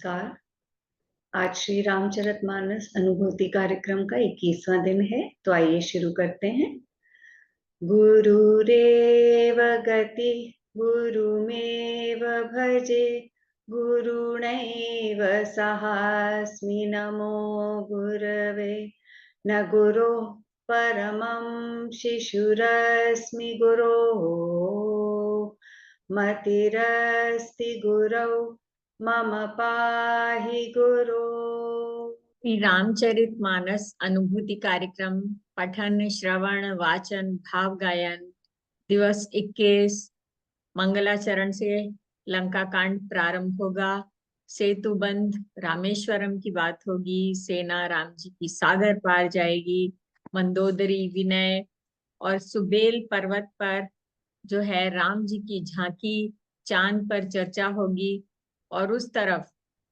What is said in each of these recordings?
नमस्कार। आज श्री रामचरितमानस अनुभूति कार्यक्रम का 21वां दिन है, तो आइए शुरू करते हैं। गुरुरेव गति गुरुमेव भजे, गुरुणैव सहास्मि नमो गुरवे। न गुरो परमं शिशुरस्मि गुरोः, मतिरस्ति गुरौ मम पाहि गुरो। श्री रामचरितमानस अनुभूति कार्यक्रम पठन श्रवण वाचन भाव गायन दिवस 21 मंगलाचरण से लंका कांड प्रारंभ होगा। सेतुबंध रामेश्वरम की बात होगी। सेना राम जी की सागर पार जाएगी। मंदोदरी विनय और सुबेल पर्वत पर जो है राम जी की झांकी चांद पर चर्चा होगी। और उस तरफ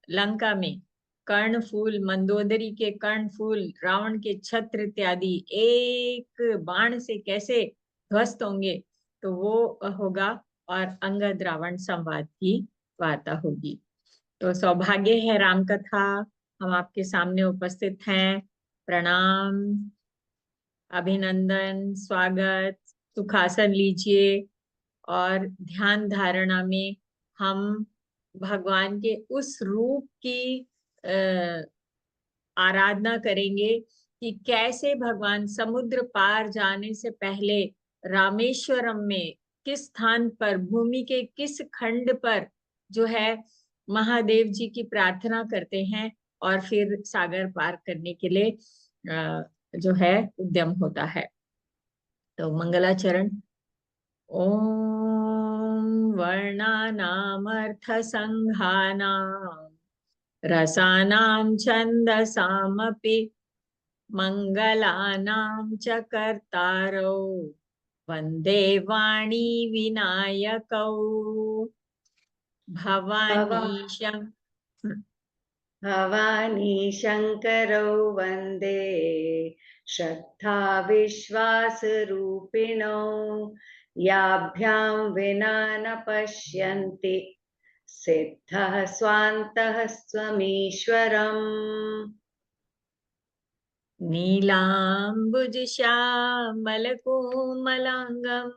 लंका में कर्णफूल, मंदोदरी के कर्णफूल, रावण के छत्र इत्यादि एक बाण से कैसे ध्वस्त होंगे, तो वो होगा। और अंगद रावण संवाद की वार्ता होगी। तो सौभाग्य है राम कथा हम आपके सामने उपस्थित हैं। प्रणाम, अभिनंदन, स्वागत। सुखासन लीजिए और ध्यान धारणा में हम भगवान के उस रूप की आराधना करेंगे कि कैसे भगवान समुद्र पार जाने से पहले रामेश्वरम में किस स्थान पर, भूमि के किस खंड पर जो है महादेव जी की प्रार्थना करते हैं और फिर सागर पार करने के लिए जो है उद्यम होता है। तो मंगलाचरण। ओम वर्णानामर्थ संघानां रसानां छन्दसामपि मंगलानां च कर्तारौ वन्दे वाणी विनायकौ भवानी शंकरौ वन्दे श्रद्धा विश्वास रूपिणौ, याभ्यां विना न पश्यन्ति सिद्धः स्वान्तः स्वमीश्वरम्। नीलाम्बुजश्यामलकोमलाङ्गं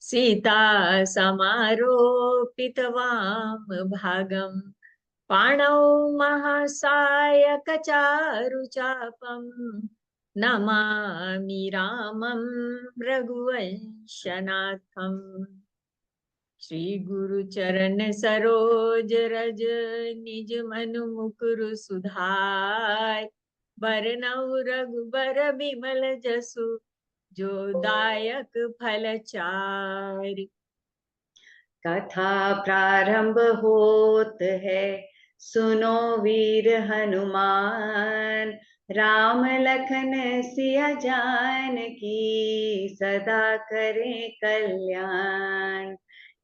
सीता समारोपितवामभागं पाणौ महासायकचारुचापं नमामि रामं रघुवंशनाथम्। श्री गुरु चरण सरोज रज निज मनु मुकुरु सुधाय, बरनउँ रघुबर बिमल जसु जो दायक फल चारि। कथा प्रारंभ होत है, सुनो वीर हनुमान, राम लखन सिया जान की सदा करें कल्याण।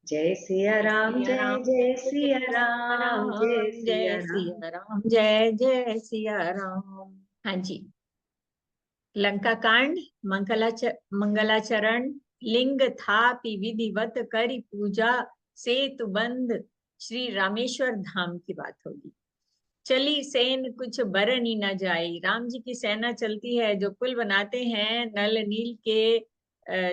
जय सिया राम, जय जय सिया राम, जय सिया राम, जय जय सिया राम। हाँ जी, लंका कांड मंगलाचरण। लिंग थापि विधिवत करि पूजा, सेतु बंध श्री रामेश्वर धाम की बात होगी। चली सेन कुछ बरनी न जाई। राम जी की सेना चलती है, जो पुल बनाते हैं नल नील के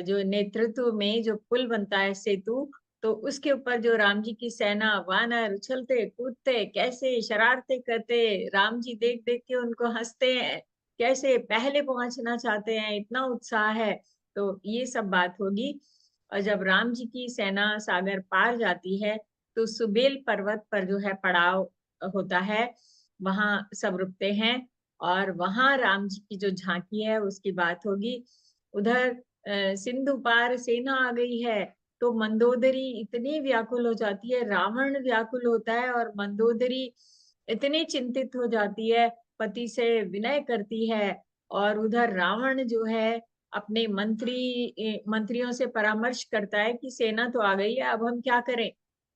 जो नेतृत्व में जो पुल बनता है सेतु, तो उसके ऊपर जो राम जी की सेना, वानर उछलते कूदते, कैसे शरारते करते, राम जी देख देख के उनको हंसते हैं, कैसे पहले पहुंचना चाहते हैं, इतना उत्साह है। तो ये सब बात होगी। और जब राम जी की सेना सागर पार जाती है, तो सुबेल पर्वत पर जो है पड़ाव होता है, वहां सब रुकते हैं और वहां राम जी की जो झांकी है उसकी बात होगी। उधर सिंधु पार सेना आ गई है, तो मंदोदरी इतनी व्याकुल हो जाती है, रावण व्याकुल होता है और मंदोदरी इतनी चिंतित हो जाती है, पति से विनय करती है। और उधर रावण जो है अपने मंत्रियों से परामर्श करता है कि सेना तो आ गई है, अब हम क्या करें।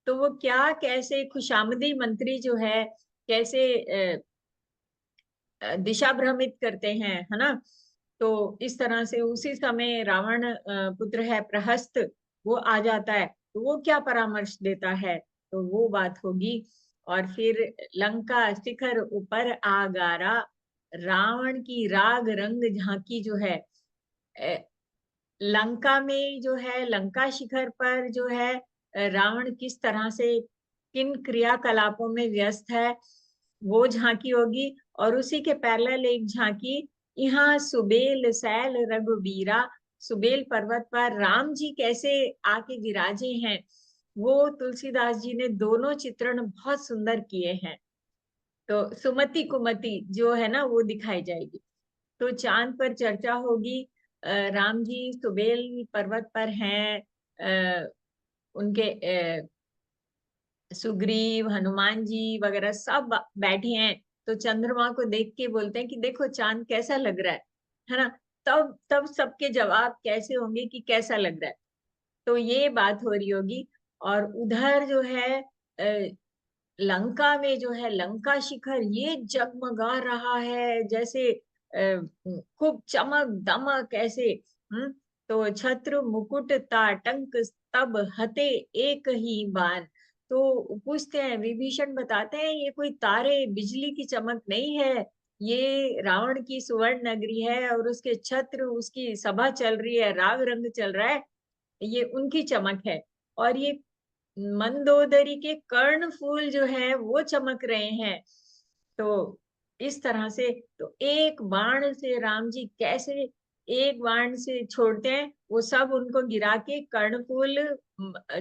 तो वो क्या, कैसे खुशामदी मंत्री जो है कैसे दिशा भ्रमित करते हैं, है ना। तो इस तरह से उसी समय रावण पुत्र है प्रहस्त, वो आ जाता है, तो वो क्या परामर्श देता है, तो वो बात होगी। और फिर लंका शिखर ऊपर आगारा, रावण की राग रंग झांकी जो है। लंका में जो है, लंका शिखर पर जो है रावण किस तरह से किन क्रियाकलापों में व्यस्त है, वो झांकी होगी। और उसी के पैरेलल एक झांकी यहाँ सुबेल सैल रघुबीरा, सुबेल पर्वत पर राम जी कैसे आके विराजे हैं, वो तुलसीदास जी ने दोनों चित्रण बहुत सुंदर किए हैं। तो सुमति कुमति जो है ना वो दिखाई जाएगी। तो चांद पर चर्चा होगी। राम जी सुबेल पर्वत पर हैं, उनके सुग्रीव हनुमान जी वगैरह सब बैठे हैं। तो चंद्रमा को देख के बोलते हैं कि देखो चांद कैसा लग रहा है ना। तब तब सबके जवाब कैसे होंगे कि कैसा लग रहा है। तो ये बात हो रही होगी। और उधर जो है लंका में जो है, लंका शिखर ये जगमगा रहा है जैसे खूब चमक दमक ऐसे। तो छत्र मुकुट ताटंक तब हते एक ही बान। तो पूछते हैं, विभीषण बताते हैं ये कोई तारे बिजली की चमक नहीं है, ये रावण की सुवर्ण नगरी है और उसके छत्र, उसकी सभा चल रही है, राग रंग चल रहा है, ये उनकी चमक है। और ये मंदोदरी के कर्ण फूल जो है वो चमक रहे हैं। तो इस तरह से, तो एक बाण से राम जी कैसे एक बाण से छोड़ते हैं, वो सब उनको गिरा के कर्णफूल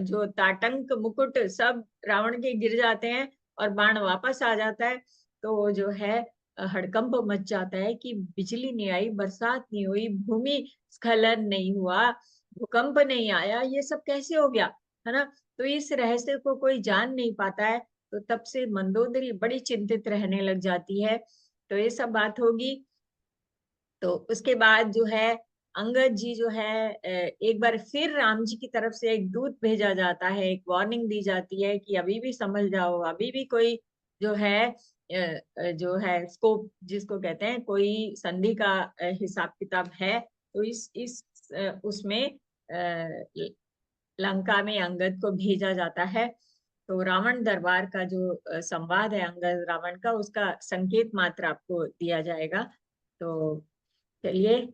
जो ताटंक मुकुट सब रावण के गिर जाते हैं और बाण वापस आ जाता है। तो जो है हड़कंप मच जाता है कि बिजली नहीं आई, बरसात नहीं हुई, भूमि स्खलन नहीं हुआ, भूकंप नहीं आया, ये सब कैसे हो गया, है ना। तो इस रहस्य को कोई जान नहीं पाता है। तो तब से मंदोदरी बड़ी चिंतित रहने लग जाती है। तो ये सब बात होगी। तो उसके बाद जो है अंगद जी जो है एक बार फिर राम जी की तरफ से एक दूत भेजा जाता है, एक वार्निंग दी जाती है कि अभी भी संभल जाओ, अभी भी कोई जो है जो है स्कोप जिसको कहते हैं, कोई संधि का हिसाब किताब है। तो इस उसमें लंका में अंगद को भेजा जाता है। तो रावण दरबार का जो संवाद है अंगद रावण का, उसका संकेत मात्र आपको दिया जाएगा। तो चलिए,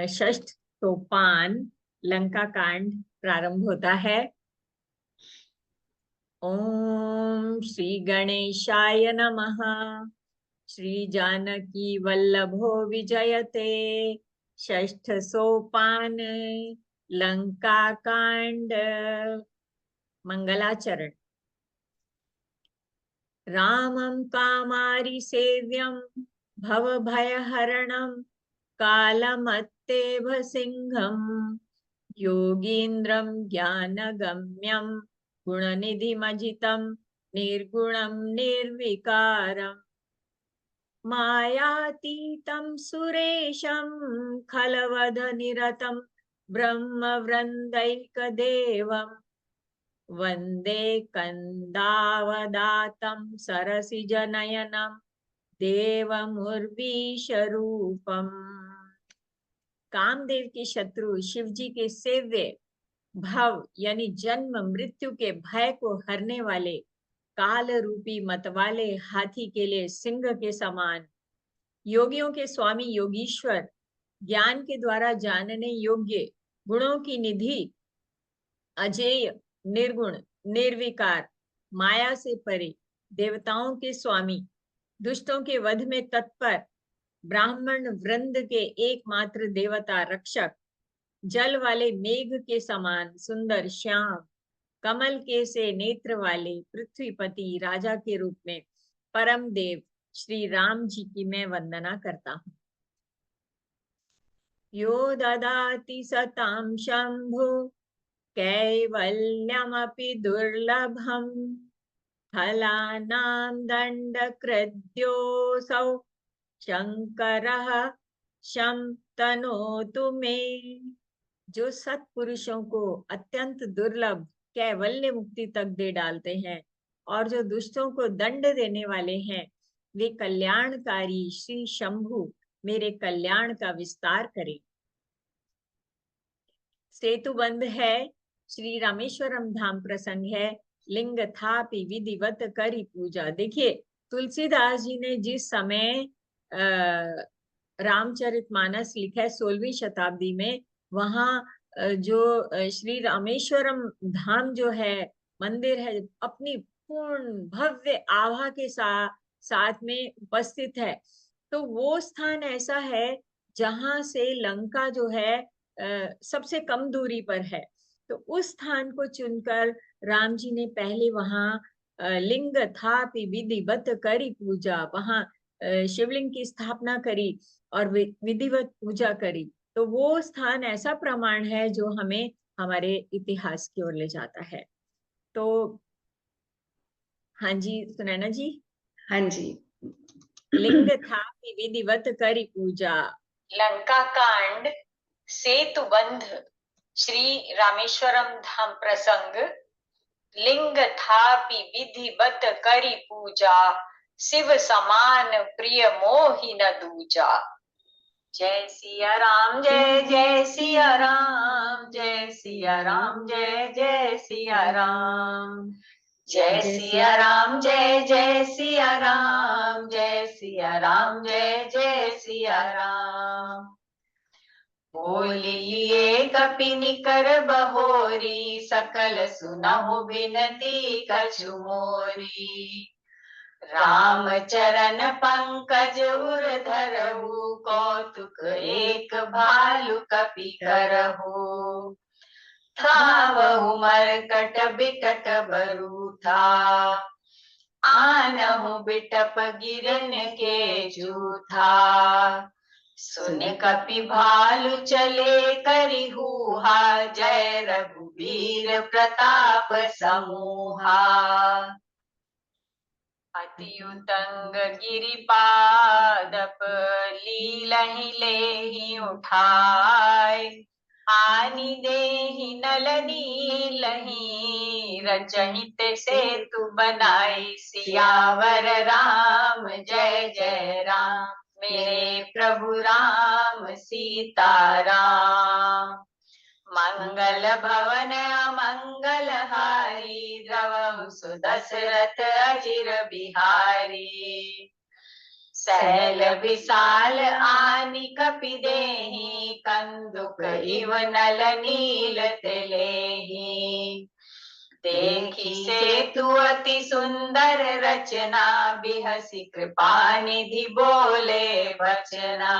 षष्ठ सोपान लंका कांड प्रारंभ होता है। ओम श्री गणेशाय नमः। श्री जानकी वल्लभो विजयते। षष्ठ सोपान लंका कांड। मंगलाचरण। रामं कामारि सेव्यं भवभयहरणं कालमत्तेभ सिंहं योगीन्द्रं ज्ञानगम्यं गुणनिधिमजितं निर्गुणं निर्विकारम् मायातीतं सुरेशं खलवधनिरतं ब्रह्मवृन्दैकदेवम् वन्दे कन्दावदातं सरसिजनयनं देवमुर्वीशरूपम्। कामदेव के शत्रु शिव जी के सेव्य, भव यानी जन्म मृत्यु के भय को हरने वाले, काल रूपी मतवाले हाथी के लिए सिंह के समान, योगियों के स्वामी योगीश्वर, ज्ञान के द्वारा जानने योग्य, गुणों की निधि, अजेय, निर्गुण, निर्विकार, माया से परे, देवताओं के स्वामी, दुष्टों के वध में तत्पर, ब्राह्मण वृंद के एकमात्र देवता रक्षक, जल वाले मेघ के समान सुंदर श्याम, कमल के से नेत्र वाले पृथ्वीपति राजा के रूप में परम देव श्री राम जी की मैं वंदना करता हूँ। यो ददाति सतां शंभु कैवल्यमपि दुर्लभम् फलानां दण्डकृद्योऽसौ शंकरः शं तनोतु मे। जो सत्पुरुषों को अत्यंत दुर्लभ कैवल्य मुक्ति तक दे डालते हैं और जो दुष्टों को दंड देने वाले हैं, वे कल्याणकारी श्री शंभु मेरे कल्याण का विस्तार करें। सेतुबंध है, श्री रामेश्वरम धाम प्रसंग है। लिंग थापि विधिवत करी पूजा। देखिए तुलसीदास जी ने जिस समय रामचरितमानस लिखा है 16वीं शताब्दी में, वहाँ जो श्री रामेश्वरम धाम जो है, मंदिर है, अपनी पूर्ण भव्य आभा के साथ में उपस्थित है। तो वो स्थान ऐसा है जहां से लंका जो है सबसे कम दूरी पर है। तो उस स्थान को चुनकर राम जी ने पहले वहां लिंग थापि विधिवत करी पूजा, वहां शिवलिंग की स्थापना करी और विधिवत पूजा करी। तो वो स्थान ऐसा प्रमाण है जो हमें हमारे इतिहास की ओर ले जाता है। तो हाँ जी सुनैना जी। हाँ जी। लिंग थापि विधिवत करी पूजा। लंका कांड, सेतु बंध, श्री रामेश्वरम धाम प्रसंग। लिंग थापि विधिवत करी पूजा, शिव समान प्रिय मोहि न दूजा। जय सिया राम, जय जय सिया राम, जय सिया राम, जय जय सिया राम। जय सिया राम, जय जय सिया राम, जय सिया राम, जय जय सिया राम। बोलिए कपिनि कर बहोरी, सकल सुनहु बिनती कछु मोरी। राम चरण पंकज उर धरहु, कौतुक एक भालु कपि करहु। थावहु मरकट बिकट बरु था, आनहु बिटप गिरन के जूथा। सुन कपि भालु चले करिहूहा, जय रघुवीर प्रताप समूहा। अति उतंग गिरिपादप, लीलहि लेहि उठाय। आनि देहि नल नीलहि, रचहित सेतु बनाई। सियावर राम जय जय राम, मेरे प्रभु राम सीताराम। मंगल भवन अमंगल हारी, द्रवहु सुदशरथ अजिर बिहारी। सैल विशाल आनि कपि देहि, कंदुक इव नल नील तिलेहि। देखि सेतु अति सुंदर रचना, बिहसि कृपा निधि बोले बचना।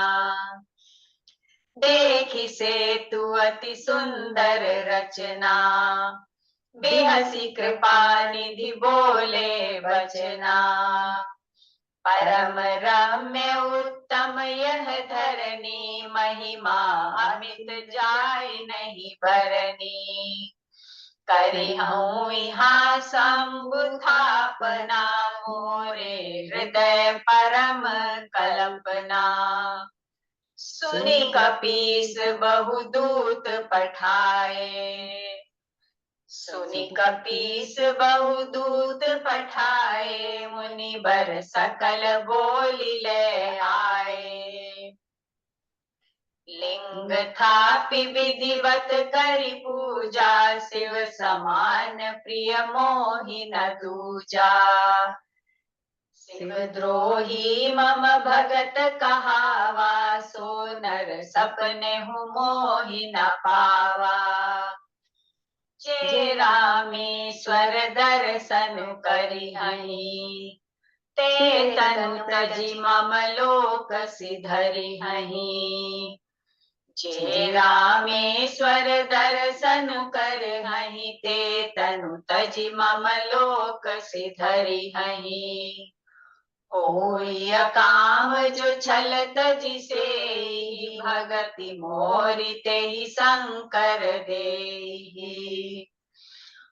देखि सेतु अति सुंदर रचना, बिहसि कृपा निधि बोले बचना। परम रम्य उत्तम यह धरनी, महिमा अमित जाय नहीं बरनी। करिहूँ यहाँ शंभु थापना, मोरे हृदय परम कल्पना। सुनि कपीस बहु दूत पठाए, सुनि कपीस बहु दूत पठाए। मुनि बर सकल बोली ले आए। लिंग थापि विधिवत करी पूजा, शिव समान प्रिय मोहि न दूजा। शिव द्रोही मम भगत कहावा, सो नर सपने हूँ मोहि न पावा। जे रामेश्वर दर्शन करिहहि, ते तनु तजि मम लोक सिधरिहहि। जे रामेश्वर दर्शन करहहि, ते तनु तजि मम लोक सिधरिहहि। होई अकाम जो छल तजि सेई, भगति मोरि तेहि शंकर देहि।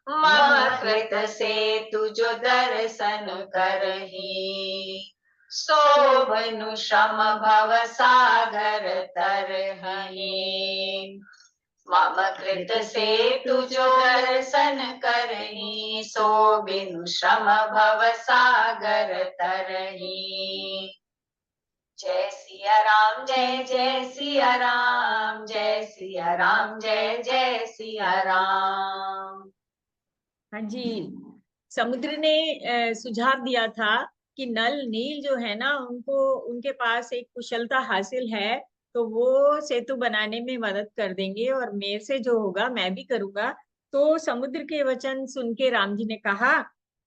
मम कृत सेतु जो दर्शन करहि, शोभनु श्रम भव सागर तरहि। मम कृत सेतु जो दर्शन करहि, शोभिनु श्रम भव सागर तरहि। जय सिया राम, जय जय सिया राम, जय सिया राम, जय जय सिया राम। हाँ जी, समुद्र ने सुझाव दिया था कि नल नील जो है ना, उनको उनके पास एक कुशलता हासिल है, तो वो सेतु बनाने में मदद कर देंगे और मेरे से जो होगा मैं भी करूंगा। तो समुद्र के वचन सुन के राम जी ने कहा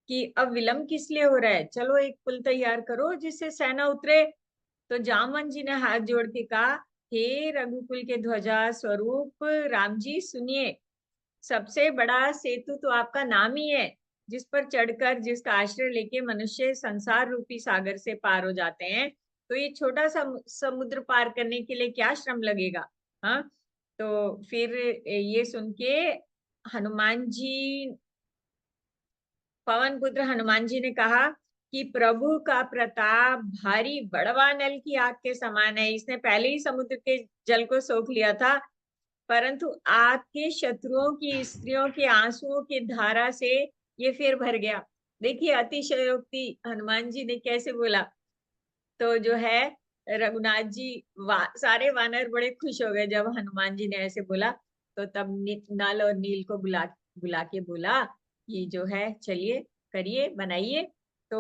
कि अब विलंब किस लिए हो रहा है, चलो एक पुल तैयार करो जिससे सेना उतरे। तो जामवन जी ने हाथ जोड़ के कहा, हे रघुकुल के ध्वजा स्वरूप राम जी सुनिए, सबसे बड़ा सेतु तो आपका नाम ही है, जिस पर चढ़कर, जिसका आश्रय लेके मनुष्य संसार रूपी सागर से पार हो जाते हैं। तो ये छोटा सा समुद्र पार करने के लिए क्या श्रम लगेगा। हाँ, तो फिर ये सुन के हनुमान जी, पवन पुत्र हनुमान जी ने कहा कि प्रभु का प्रताप भारी बड़वा नल की आग के समान है। इसने पहले ही समुद्र के जल को सोख लिया था, परंतु आपके शत्रुओं की स्त्रियों के आंसुओं की धारा से ये फिर भर गया। देखिए अतिशयोक्ति हनुमान जी ने कैसे बोला। तो जो है रघुनाथ जी, सारे वानर बड़े खुश हो गए जब हनुमान जी ने ऐसे बोला। तो तब नल और नील को बुला बुला के बोला कि जो है चलिए करिए बनाइए। तो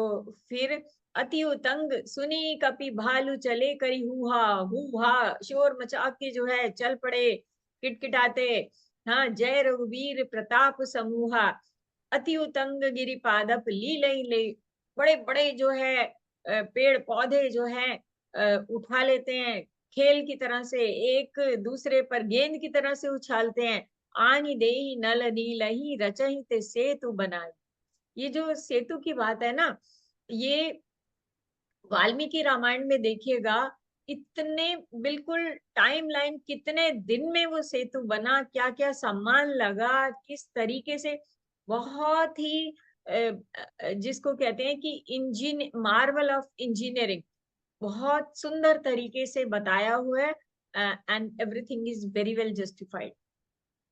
फिर अति उतंग सुनी कपि भालू चले करी हुहा हुहा, शोर मचा के जो है चल पड़े किटकिटाते। हाँ, जय रघुवीर प्रताप समूहा, अति उतंग गिरि पादप लीलई ले, बड़े बड़े जो है पेड़ पौधे जो है उठा लेते हैं, खेल की तरह से एक दूसरे पर गेंद की तरह से उछालते हैं। आनी देही नल नीलही रचहि ते सेतु बनाई। ये जो सेतु की बात है ना, ये वाल्मीकि रामायण में देखिएगा, इतने बिल्कुल टाइमलाइन, कितने दिन में वो सेतु बना, क्या क्या सामान लगा, किस तरीके से, बहुत ही जिसको कहते हैं कि मार्वल ऑफ इंजीनियरिंग, बहुत सुंदर तरीके से बताया हुआ है। And everything is very well justified.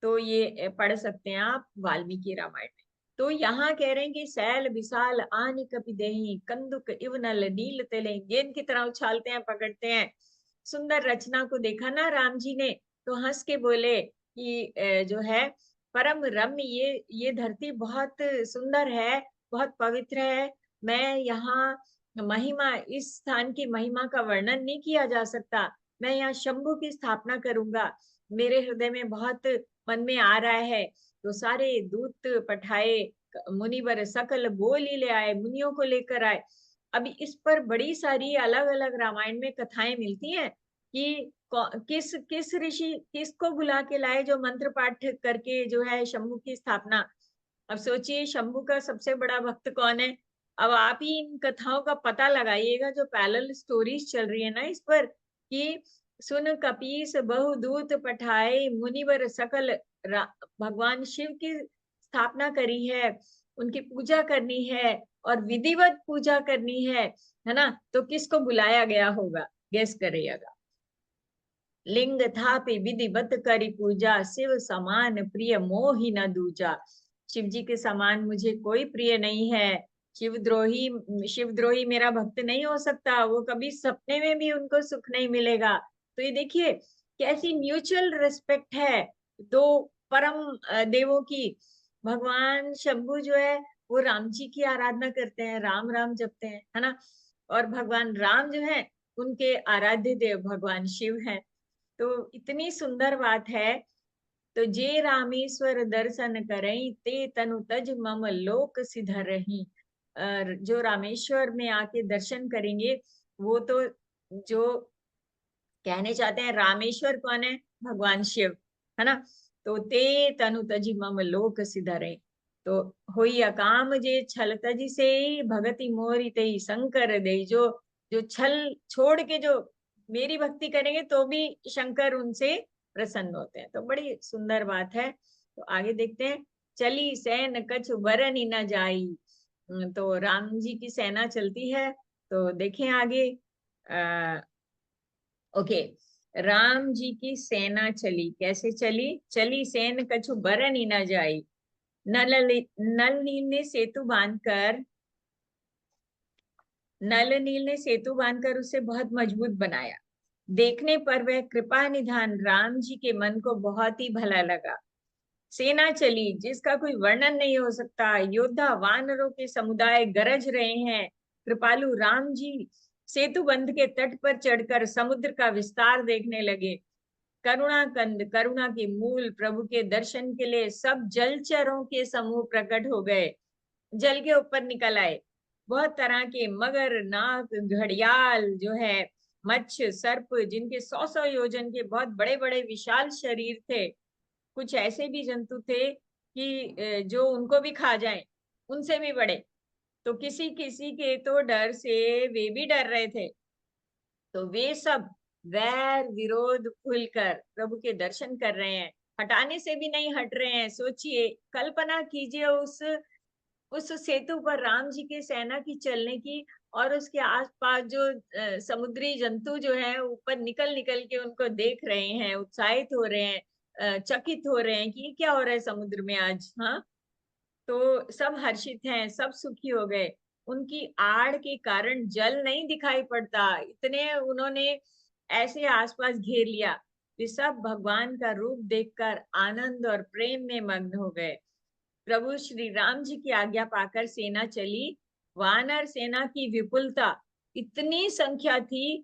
तो ये पढ़ सकते हैं आप वाल्मीकि रामायण में। तो यहाँ कह रहे हैं कि सैल विशाल आनि कपि देहि कंदुक इवनल नील तेले, गेंद की तरह उछालते हैं, पकड़ते हैं। सुंदर रचना को देखा ना राम जी ने, तो हंस के बोले कि जो है परम रम्य, ये धरती बहुत सुंदर है, बहुत पवित्र है। मैं यहाँ महिमा, इस स्थान की महिमा का वर्णन नहीं किया जा सकता। मैं यहाँ शंभु की स्थापना करूंगा, मेरे हृदय में बहुत मन में आ रहा है। तो सारे दूत पठाए, मुनिवर सकल बोली ले आए, मुनियों को लेकर आए। अभी इस पर बड़ी सारी अलग अलग रामायण में कथाएं मिलती हैं कि किस किस ऋषि किसको बुला के लाए जो मंत्र पाठ करके जो है शंभु की स्थापना। अब सोचिए शंभु का सबसे बड़ा भक्त कौन है। अब आप ही इन कथाओं का पता लगाइएगा, जो पैरेलल स्टोरीज चल रही है ना इस पर, कि सुन कपीस बहुदूत पठाए मुनिवर सकल, भगवान शिव की स्थापना करी है, उनकी पूजा करनी है और विधिवत पूजा करनी है ना। तो किसको बुलाया गया होगा, गेस करिएगा। लिंग थापि विधिवत करी पूजा, शिव समान प्रिय मोहि न दूजा। शिव जी के समान मुझे कोई प्रिय नहीं है। शिवद्रोही मेरा भक्त नहीं हो सकता, वो कभी सपने में भी उनको सुख नहीं मिलेगा। तो ये देखिए कैसी म्यूचुअल रिस्पेक्ट है दो परम देवों की। भगवान शंभु जो है वो राम जी की आराधना करते हैं, राम राम जपते हैं, है ना। और भगवान राम जो है उनके आराध्य देव भगवान शिव हैं। तो इतनी सुंदर बात है। तो जे रामेश्वर दर्शन करें ते तनु तज मम लोक सिधरहि। जो रामेश्वर में आके दर्शन करेंगे, वो तो जो कहने चाहते हैं, रामेश्वर कौन है, भगवान शिव, है ना। तो ते तनु तज मम लोक सिधरहि। तो होई अकाम जे छल तज से भगति मोरी ते शंकर दे। जो छल छोड़ के जो मेरी भक्ति करेंगे तो भी शंकर उनसे प्रसन्न होते हैं। तो बड़ी सुंदर बात है। तो आगे देखते हैं। चली सैन कछु बरन न जाई। तो राम जी की सेना चलती है। तो देखें आगे। ओके, राम जी की सेना चली, कैसे चली, चली सैन कछु बरन न जाई। नल नील ने सेतु बांधकर उसे बहुत मजबूत बनाया। देखने पर वह कृपा निधान राम जी के मन को बहुत ही भला लगा। सेना चली जिसका कोई वर्णन नहीं हो सकता। योद्धा वानरों के समुदाय गरज रहे हैं। कृपालु राम जी सेतु बंध के तट पर चढ़कर समुद्र का विस्तार देखने लगे। करुणा कंद, करुणा के मूल प्रभु के दर्शन के लिए सब जलचरों के समूह प्रकट हो गए, जल के ऊपर निकल आए। बहुत तरह के मगर, नाग, घड़ियाल जो है, मच्छ, सर्प, जिनके 100-100 योजन के बहुत बड़े बड़े विशाल शरीर थे। कुछ ऐसे भी जंतु थे कि जो उनको भी खा जाएं, उनसे भी बड़े। तो किसी किसी के तो डर से वे भी डर रहे थे। तो वे सब वैर विरोध भूलकर प्रभु के दर्शन कर रहे हैं, हटाने से भी नहीं हट रहे हैं। सोचिए, कल्पना कीजिए उस सेतु पर राम जी की सेना की चलने की, और उसके आसपास जो समुद्री जंतु जो है ऊपर निकल निकल के उनको देख रहे हैं, उत्साहित हो रहे हैं, चकित हो रहे हैं कि ये क्या हो रहा है समुद्र में आज। हाँ, तो सब हर्षित हैं, सब सुखी हो गए। उनकी आड़ के कारण जल नहीं दिखाई पड़ता, इतने उन्होंने ऐसे आसपास घेर लिया। वे सब भगवान का रूप देखकर आनंद और प्रेम में मग्न हो गए। प्रभु श्री राम जी की आज्ञा पाकर सेना चली। वानर सेना की विपुलता, इतनी संख्या थी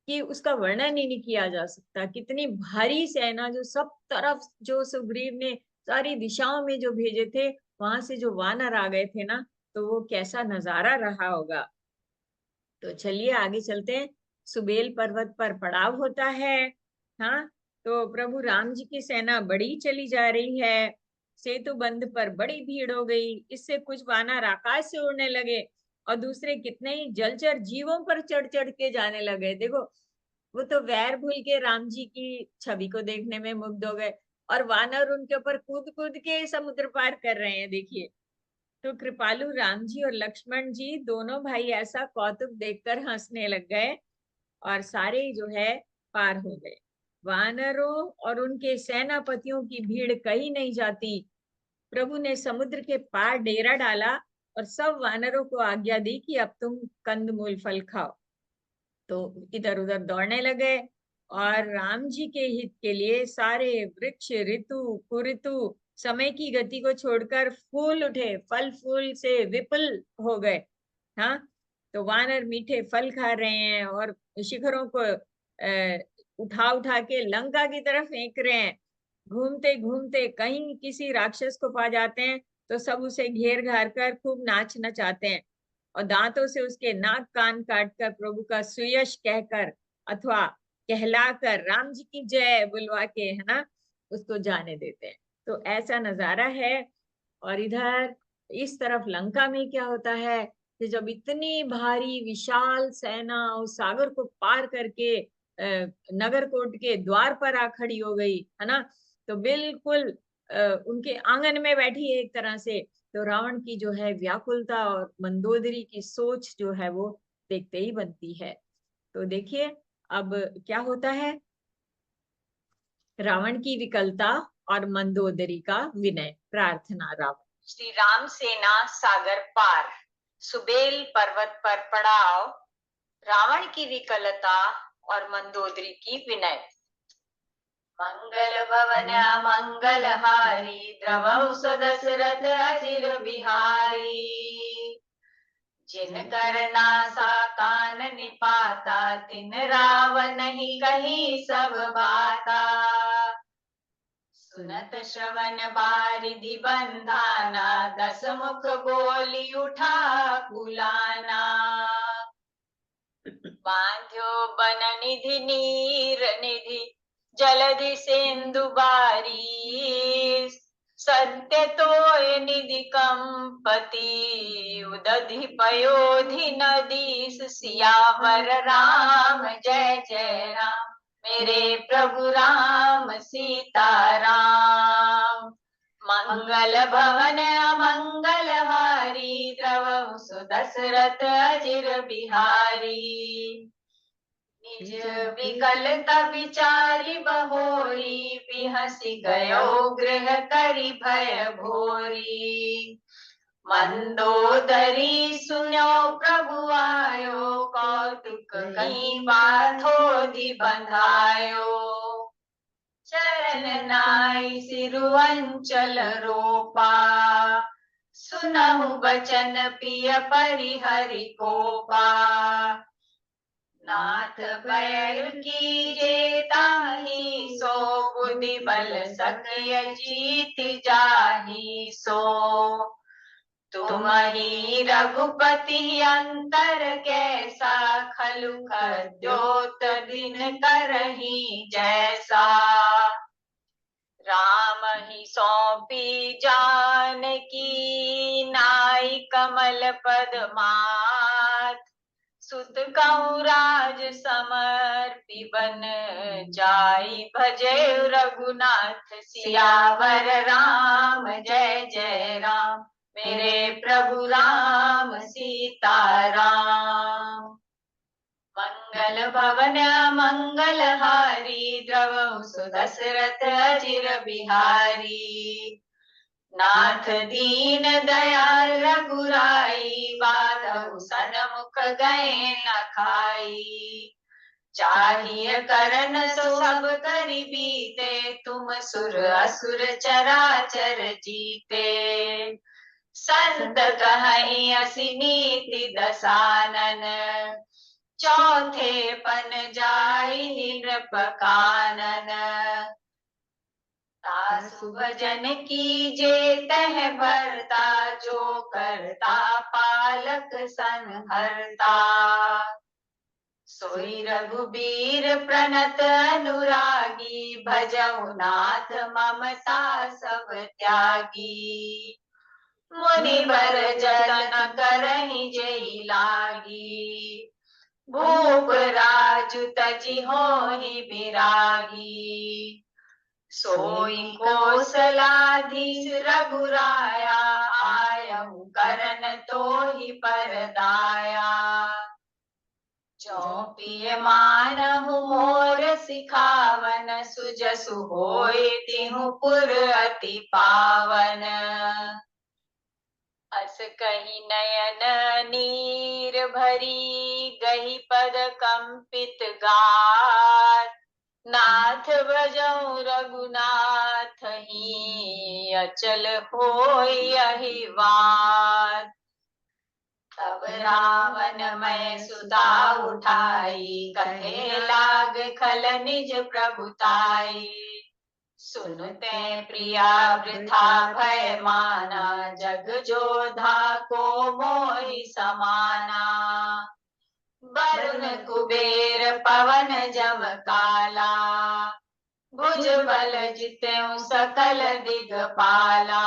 कि उसका वर्णन ही नहीं किया जा सकता। कितनी भारी सेना, जो सब तरफ, जो सुग्रीव ने सारी दिशाओं में जो भेजे थे, वहां से जो वानर आ गए थे ना, तो वो कैसा नजारा रहा होगा। तो चलिए आगे चलते हैं। सुबेल पर्वत पर पड़ाव होता है। हाँ, तो प्रभु राम जी की सेना बड़ी चली जा रही है। सेतु बंध पर बड़ी भीड़ हो गई। इससे कुछ वानर आकाश से उड़ने लगे और दूसरे कितने ही जलचर जीवों पर चढ़ चढ़ के जाने लगे। देखो, वो तो वैर भूल के राम जी की छवि को देखने में मुग्ध हो गए, और वानर उनके ऊपर कूद कूद के समुद्र पार कर रहे हैं। देखिए, तो कृपालु राम जी और लक्ष्मण जी दोनों भाई ऐसा कौतुक देखकर हंसने लग गए, और सारे जो है पार हो गए। वानरों और उनके सेनापतियों की भीड़ कहीं नहीं जाती। प्रभु ने समुद्र के पार डेरा डाला और सब वानरों को आज्ञा दी कि अब तुम कंदमूल फल खाओ। तो इधर उधर दौड़ने लगे, और राम जी के हित के लिए सारे वृक्ष ऋतु कुऋतु समय की गति को छोड़कर फूल उठे, फल फूल से विपुल हो गए। हाँ, तो वानर मीठे फल खा रहे हैं और शिखरों को उठा उठा के लंका की तरफ फेंक रहे हैं। घूमते घूमते कहीं किसी राक्षस को पा जाते हैं तो सब उसे घेर घार कर खूब नाच नचाते हैं, और दांतों से उसके नाक कान काट कर प्रभु का सुयश कहकर अथवा कहलाकर राम जी की जय बुलवा के, है ना, उसको जाने देते हैं। तो ऐसा नजारा है। और इधर इस तरफ लंका में क्या होता है कि जब इतनी भारी विशाल सेना उस सागर को पार करके नगरकोट के द्वार पर आ खड़ी हो गई, है ना, तो बिल्कुल उनके आंगन में बैठी है एक तरह से। तो रावण की जो है व्याकुलता और मंदोदरी की सोच जो है वो देखते ही बनती है। तो देखिए अब क्या होता है। रावण की विकलता और मंदोदरी का विनय। प्रार्थना। रावण। श्री राम सेना सागर पार, सुबेल पर्वत पर पड़ाव, रावण की विकलता और मंदोदरी की विनय। मंगल भवन मंगल हारी, द्रवहु दशरथ अजिर बिहारी। जिन कर नासा कान निपाता, तिन रावण ही कही सब बाता। सुनत श्रवण बारिधि बंधाना, दस मुख बोली उठा कुलाना। बांध्यो बन निधि नीर निधि, जलधि सिंधु बारी। सत्य तोय निधि कंपति, उदधि पयोधि नदीस। सियावर राम जय जय राम, मेरे प्रभु राम सीताराम। मंगल भवन अमंगल हारी, द्रवहु दशरथ अजिर बिहारी। निज विकलता विचारी बहोरी, बिहसि गयो गृह करि भय भोरी। मंदोदरी सुनो प्रभु आयो, कौतुक कहीं बाथोधि बंधायो। चरण नाई सिरुअंचल रोपा, सुनहु बचन पिय परिहरि कोपा। नाथ बैर कीजे ताहि सो, बुद्धि बल सकिय जीत जाहि सो। तुमहि रघुपति अंतर कैसा, खलु खद्योत दिन करहि जैसा। राम ही सौंपी जानकी, नाई कमल पद मात। सुत कहु राज समर्पि बन जाई, भजे रघुनाथ सियावर राम। जय जय राम मेरे प्रभु राम सीताराम। मंगल भवन मंगल हारी, द्रवहु सुदशरथ अजिर बिहारी। नाथ दीन दयाल रघुराई, बाधउ सनमुख गए न खाई। चाहिए करन सो सब करि बीते, तुम सुर असुर चराचर जीते। संत कहि असी नीति दसानन, चौथे पन जाई नृप कानन। तासु भजन कीजे तह भरता, जो करता पालक संहरता। सोई रघुबीर प्रणत अनुरागी, भजहु नाथ ममता सब त्यागी। मुनिवर जन करहि जेहि लागी, भूप राजु तजि होहि बिरागी। सोई कौशलाधीश रघुराया, आयहु करन तोहि परदाया। जो पिय मानहु मोर सिखावन, सुजसु होय तिहु पुर अति पावन। अस कहि नयन नीर भरी, गही पद कंपित गात। नाथ भजऊ रघुनाथ ही, अचल होय अहिवात। तब रावण मैं सुता उठाई, कहे लाग खल निज प्रभुताई। सुनते प्रिया वृथा भय माना, जग जोधा को मोहि समाना। वरुण कुबेर पवन जम काला, भुज बल जितेउ सकल दिगपाला।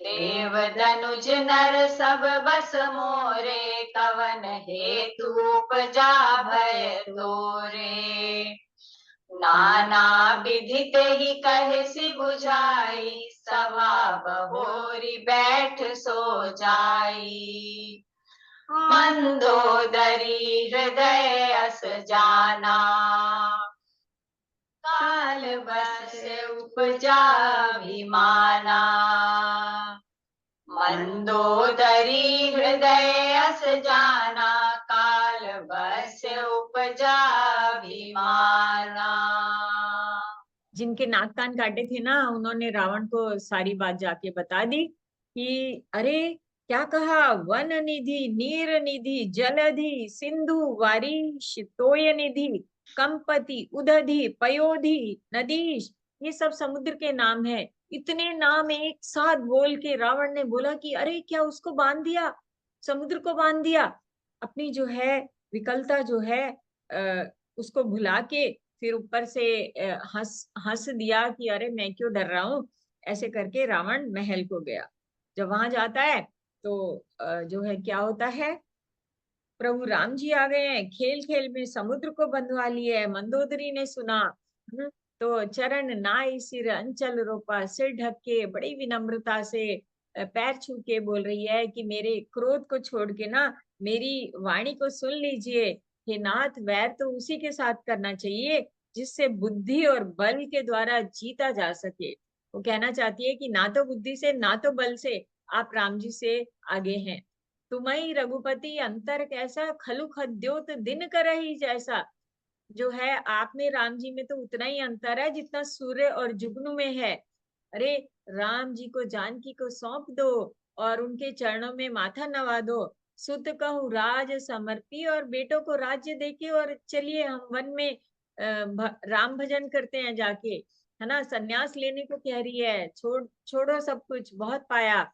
देव धनुज नर सब बस मोरे, कवन हेतु उपजा भय तोरे। नाना विधि तेहि कहसि बुझाई, सभा बहोरी बैठ सो जाई। मंदोदरी हृदय अस जाना, काल बस उपजा अभिमाना। मंदोदरी हृदय अस जाना, काल बस उपजा अभिमाना। जिनके नाक कान काटे थे ना, उन्होंने रावण को सारी बात जाके बता दी कि अरे क्या कहा, वन निधि, नीर निधि, जलधि, सिंधु वारिश, तोय निधि, कंपति, उदधि, पयोधि, नदीश, ये सब समुद्र के नाम है। इतने नाम एक साथ बोल के रावण ने बोला कि अरे क्या उसको बांध दिया, समुद्र को बांध दिया। अपनी जो है विकलता जो है उसको भुला के फिर ऊपर से हंस दिया कि अरे मैं क्यों डर रहा हूं। ऐसे करके रावण महल को गया। जब वहां जाता है तो जो है क्या होता है, प्रभु राम जी आ गए हैं, खेल खेल में समुद्र को बंधवा लिए है। मंदोदरी ने सुना तो चरण नाई सिर अंचल रोपा, सिर ढक के बड़ी विनम्रता से पैर छू के बोल रही है कि मेरे क्रोध को छोड़ के ना मेरी वाणी को सुन लीजिए। हे नाथ, वैर तो उसी के साथ करना चाहिए जिससे बुद्धि और बल के द्वारा जीता जा सके। वो कहना चाहती है कि ना तो बुद्धि से ना तो बल से आप राम जी से आगे हैं। तुम्ही रघुपति अंतर कैसा, खलु खद्योत दिन करहि जैसा। जो है आप में राम जी में तो उतना ही अंतर है जितना सूर्य और जुगनू में है। अरे राम जी को जानकी को सौंप दो और उनके चरणों में माथा नवा दो। सुत कहूँ राज समर्पी, और बेटों को राज्य देके और चलिए हम वन में राम भजन करते हैं जाके, है ना। सन्यास लेने को कह रही है, छोड़ो सब कुछ, बहुत पाया।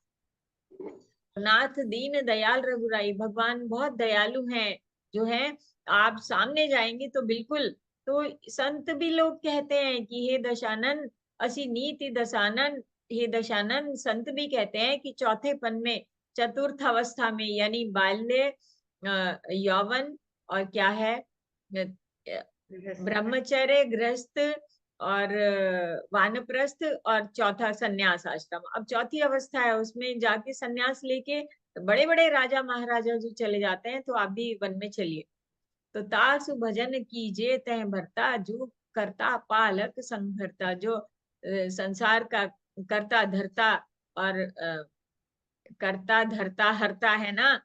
नाथ दीन दयाल रघुराई, भगवान बहुत दयालु हैं जो है। आप सामने जाएंगे तो बिल्कुल, तो संत भी लोग कहते हैं कि हे दशानन असी नीति दशानन, हे दशानन संत भी कहते हैं कि चौथे पन में चतुर्थ अवस्था में, यानी बाल्य, यौवन, और क्या है, ब्रह्मचर्य, गृहस्थ, और वानप्रस्थ, और चौथा सन्यास आश्रम। अब चौथी अवस्था है, उसमें जाके सन्यास लेके बड़े बड़े राजा महाराजा जो चले जाते हैं, तो आप भी वन में चलिए। तो तासु भजन कीजिए तह भरता, जो करता पालक संघरता, जो संसार का करता धरता और करता धरता हरता है ना,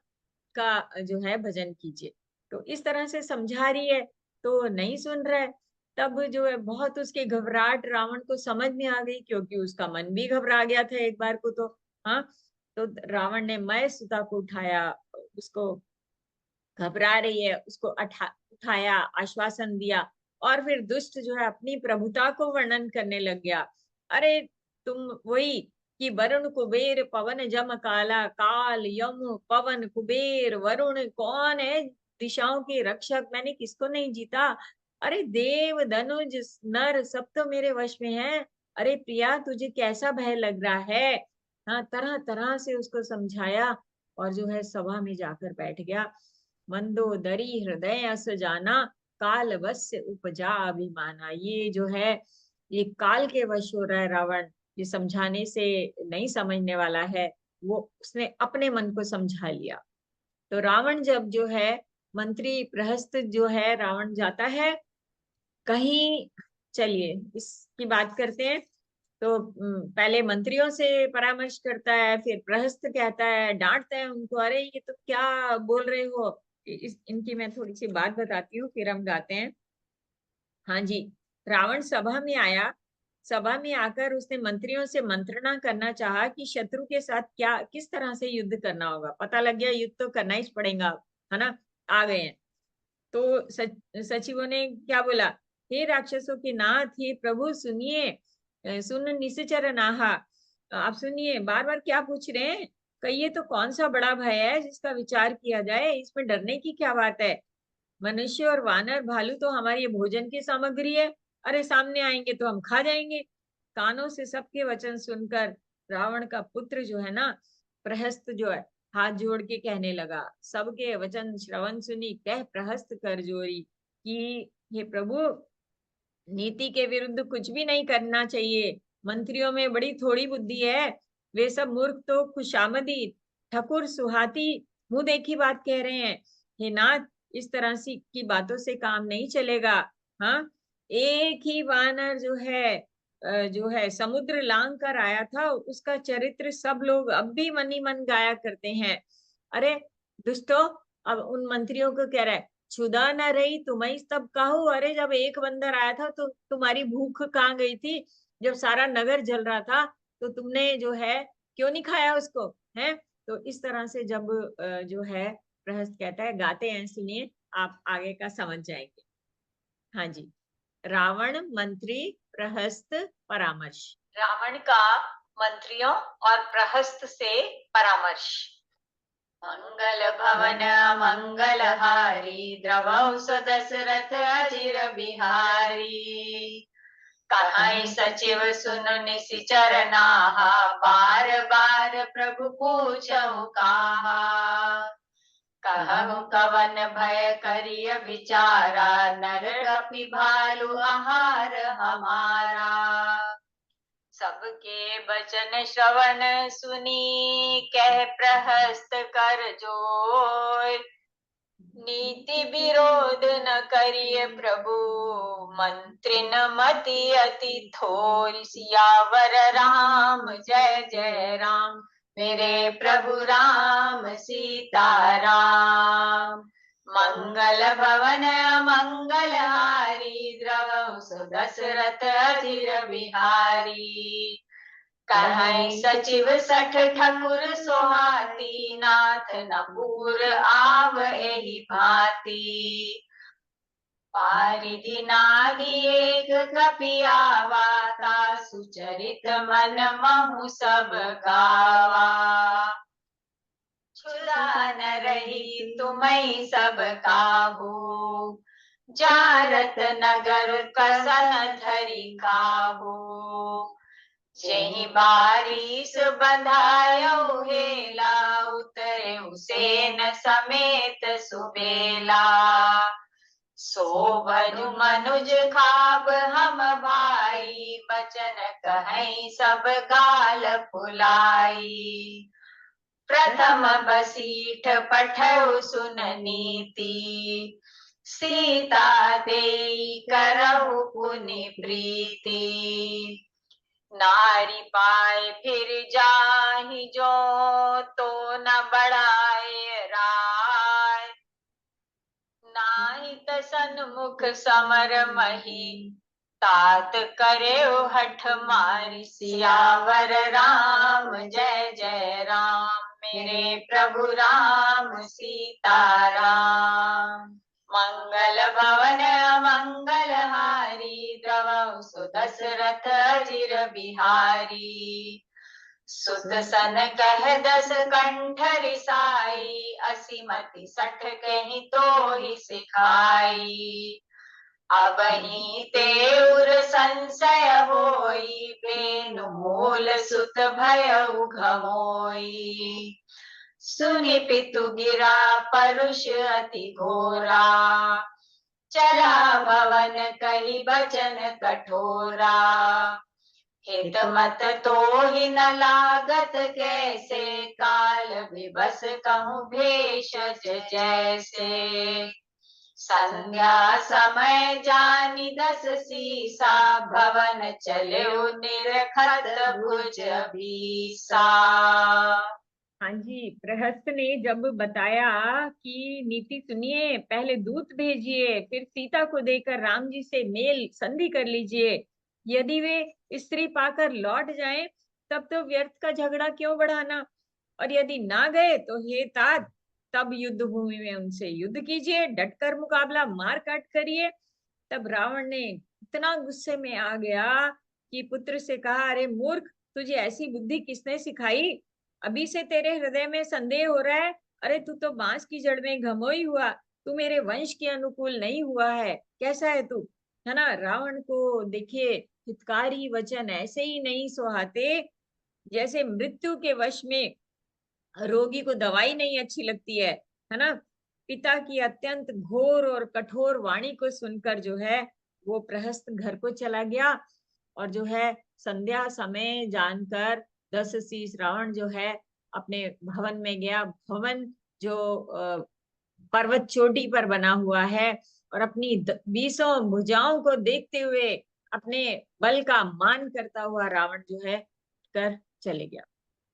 का जो है भजन कीजिए। तो इस तरह से समझा रही है, तो नहीं सुन रहा है। तब जो है बहुत उसके घबराहट रावण को समझ में आ गई, क्योंकि उसका मन भी घबरा गया था एक बार को तो। हाँ, तो रावण ने मय सुता को उठाया, उसको घबरा रही है उसको उठाया, आश्वासन दिया, और फिर दुष्ट जो है अपनी प्रभुता को वर्णन करने लग गया। अरे तुम वही कि वरुण कुबेर पवन जम काला, काल यम पवन कुबेर वरुण कौन है दिशाओं के रक्षक, मैंने किसको नहीं जीता। अरे देव धनुज नर सब तो मेरे वश में है। अरे प्रिया तुझे कैसा भय लग रहा है। हाँ, तरह तरह से उसको समझाया, और जो है सभा में जाकर बैठ गया। मंदोदरी हृदय अस जाना, काल वश्य उपजा अभिमाना। ये जो है, ये काल के वश हो रहा है रावण, ये समझाने से नहीं समझने वाला है। वो उसने अपने मन को समझा लिया। तो रावण जब जो है, मंत्री प्रहस्त जो है, रावण जाता है कहीं, चलिए इसकी बात करते हैं। तो पहले मंत्रियों से परामर्श करता है, फिर प्रहस्त कहता है, डांटता है उनको, अरे ये तो क्या बोल रहे हो। इनकी मैं थोड़ी सी बात बताती हूँ, फिर हम गाते हैं। हाँ जी, रावण सभा में आया। सभा में आकर उसने मंत्रियों से मंत्रणा करना चाहा कि शत्रु के साथ क्या किस तरह से युद्ध करना होगा। पता लग गया युद्ध तो करना ही पड़ेगा, है ना। आ गए हैं। तो सचिवों ने क्या बोला, हे राक्षसों के नाथ, हे प्रभु सुनिए, सुन निश्चर नाहा। आप सुनिए, बार बार क्या पूछ रहे हैं। कहिए तो कौन सा बड़ा भय है जिसका विचार किया जाए, इसमें डरने की क्या बात है। मनुष्य और वानर भालू तो हमारी भोजन की सामग्री है। अरे सामने आएंगे तो हम खा जाएंगे। कानों से सबके वचन सुनकर रावण का पुत्र जो है ना, प्रहस्त जो है, हाथ जोड़ के कहने लगा। सबके वचन श्रवण सुनी कह प्रहस्त कर जोरी, कि हे प्रभु, नीति के विरुद्ध कुछ भी नहीं करना चाहिए। मंत्रियों में बड़ी थोड़ी बुद्धि है, वे सब मूर्ख तो खुशामदी ठकुर सुहाती मुंह देखी बात कह रहे हैं। हे नाथ, इस तरह से की बातों से काम नहीं चलेगा। हाँ, एक ही वानर जो है समुद्र लांग कर आया था, उसका चरित्र सब लोग अब भी मन ही मन गाया करते हैं। अरे दुष्टो, अब उन मंत्रियों को कह रहा है, क्षुधा न रही तुम्हें तब कहो। अरे जब एक बंदर आया था तो तुम्हारी भूख कहाँ गई थी। जब सारा नगर जल रहा था तो तुमने जो है क्यों नहीं खाया उसको, है। तो इस तरह से जब जो है प्रहस्त कहता है, गाते हैं, सुनिए, आप आगे का समझ जाएंगे। हाँ जी, रावण मंत्री प्रहस्त परामर्श। रावण का मंत्रियों और प्रहस्त से परामर्श। मंगल भवन मंगलहारी, द्रवौ दशरथ अजिर बिहारी। कहाई सचिव सुन निशिचर नाहा, बार बार प्रभु पूछहु काहा। कहु कवन भय करिय विचारा, नर कपि भालु आहार हमारा। सबके वचन श्रवण सुनी, कह प्रहस्त कर जोर। नीति विरोध न करिए प्रभु, मंत्री न मति अति थोर। सियावर राम जय जय राम, मेरे प्रभु राम सीता राम। मंगल भवन मंगलहारी द्रव दशरथ अजिर बिहारी। कहै सचिव सठ ठकुर सोहाती नाथ नपुर आव एहि भांति। पारिधि नागी एक कपियावा सुचरित मन महु सब गावा। छुरा न रही तुम्हें सब काहू जारत नगर कसन धरि काहू। जेहि बारिश बंधायो हेला उतरे हुसैन समेत सुबेला। सोभनु मनुज खाब हम भाई बचन कहीं सब गाल फुलाई। प्रथम बसीठ पठौ सुन नीति सीता देई करहु पुनि प्रीति। नारी पाए फिर जाहि जो तो न बढ़ाए राय। नाहि त सन्मुख समर मही तात करे हठ मारी। सियावर राम जय जय राम मेरे प्रभु राम सीताराम। मंगल भवन मंगल हारी द्रव सुदशरथ अजिर बिहारी। सुत सन कह दस कंठ रिसाई असीमति सठ कहीं तो ही सिखाई। अबहि तेउर संशय होई बेनु मूल सुत भयउ घमोई। सुनि पितु गिरा परुष अति घोरा चला भवन कही बचन कठोरा। हित मत तो ही न लागत कैसे काल विबस कहूँ भेषज जैसे। संध्या समय जानी दस सीसा भवन चले निरखत भुज बीसा। हाँ जी, प्रहस्त ने जब बताया कि नीति सुनिए, पहले दूत भेजिए, फिर सीता को देकर राम जी से मेल संधि कर लीजिए। यदि वे स्त्री पाकर लौट जाएं, तब तो व्यर्थ का झगड़ा क्यों बढ़ाना, और यदि ना गए तो हे तात तब युद्ध भूमि में उनसे युद्ध कीजिए, डटकर मुकाबला मार काट करिए। तब रावण ने इतना गुस्से में आ गया कि पुत्र से कहा, अरे मूर्ख, तुझे ऐसी बुद्धि किसने सिखाई? अभी से तेरे हृदय में संदेह हो रहा है? अरे तू तो बांस की जड़ में घमोई हुआ, तू मेरे वंश के अनुकूल नहीं हुआ है। कैसा है तू, है ना? रावण को देखिए, हितकारी वचन ऐसे ही नहीं सुहाते जैसे मृत्यु के वश में रोगी को दवाई नहीं अच्छी लगती है ना? पिता की अत्यंत घोर और कठोर वाणी को सुनकर जो है वो प्रहस्त घर को चला गया, और जो है संध्या समय जानकर दस शीश रावण जो है अपने भवन में गया। भवन जो पर्वत चोटी पर बना हुआ है, और अपनी 20 भुजाओं को देखते हुए अपने बल का मान करता हुआ रावण जो है कर चले गया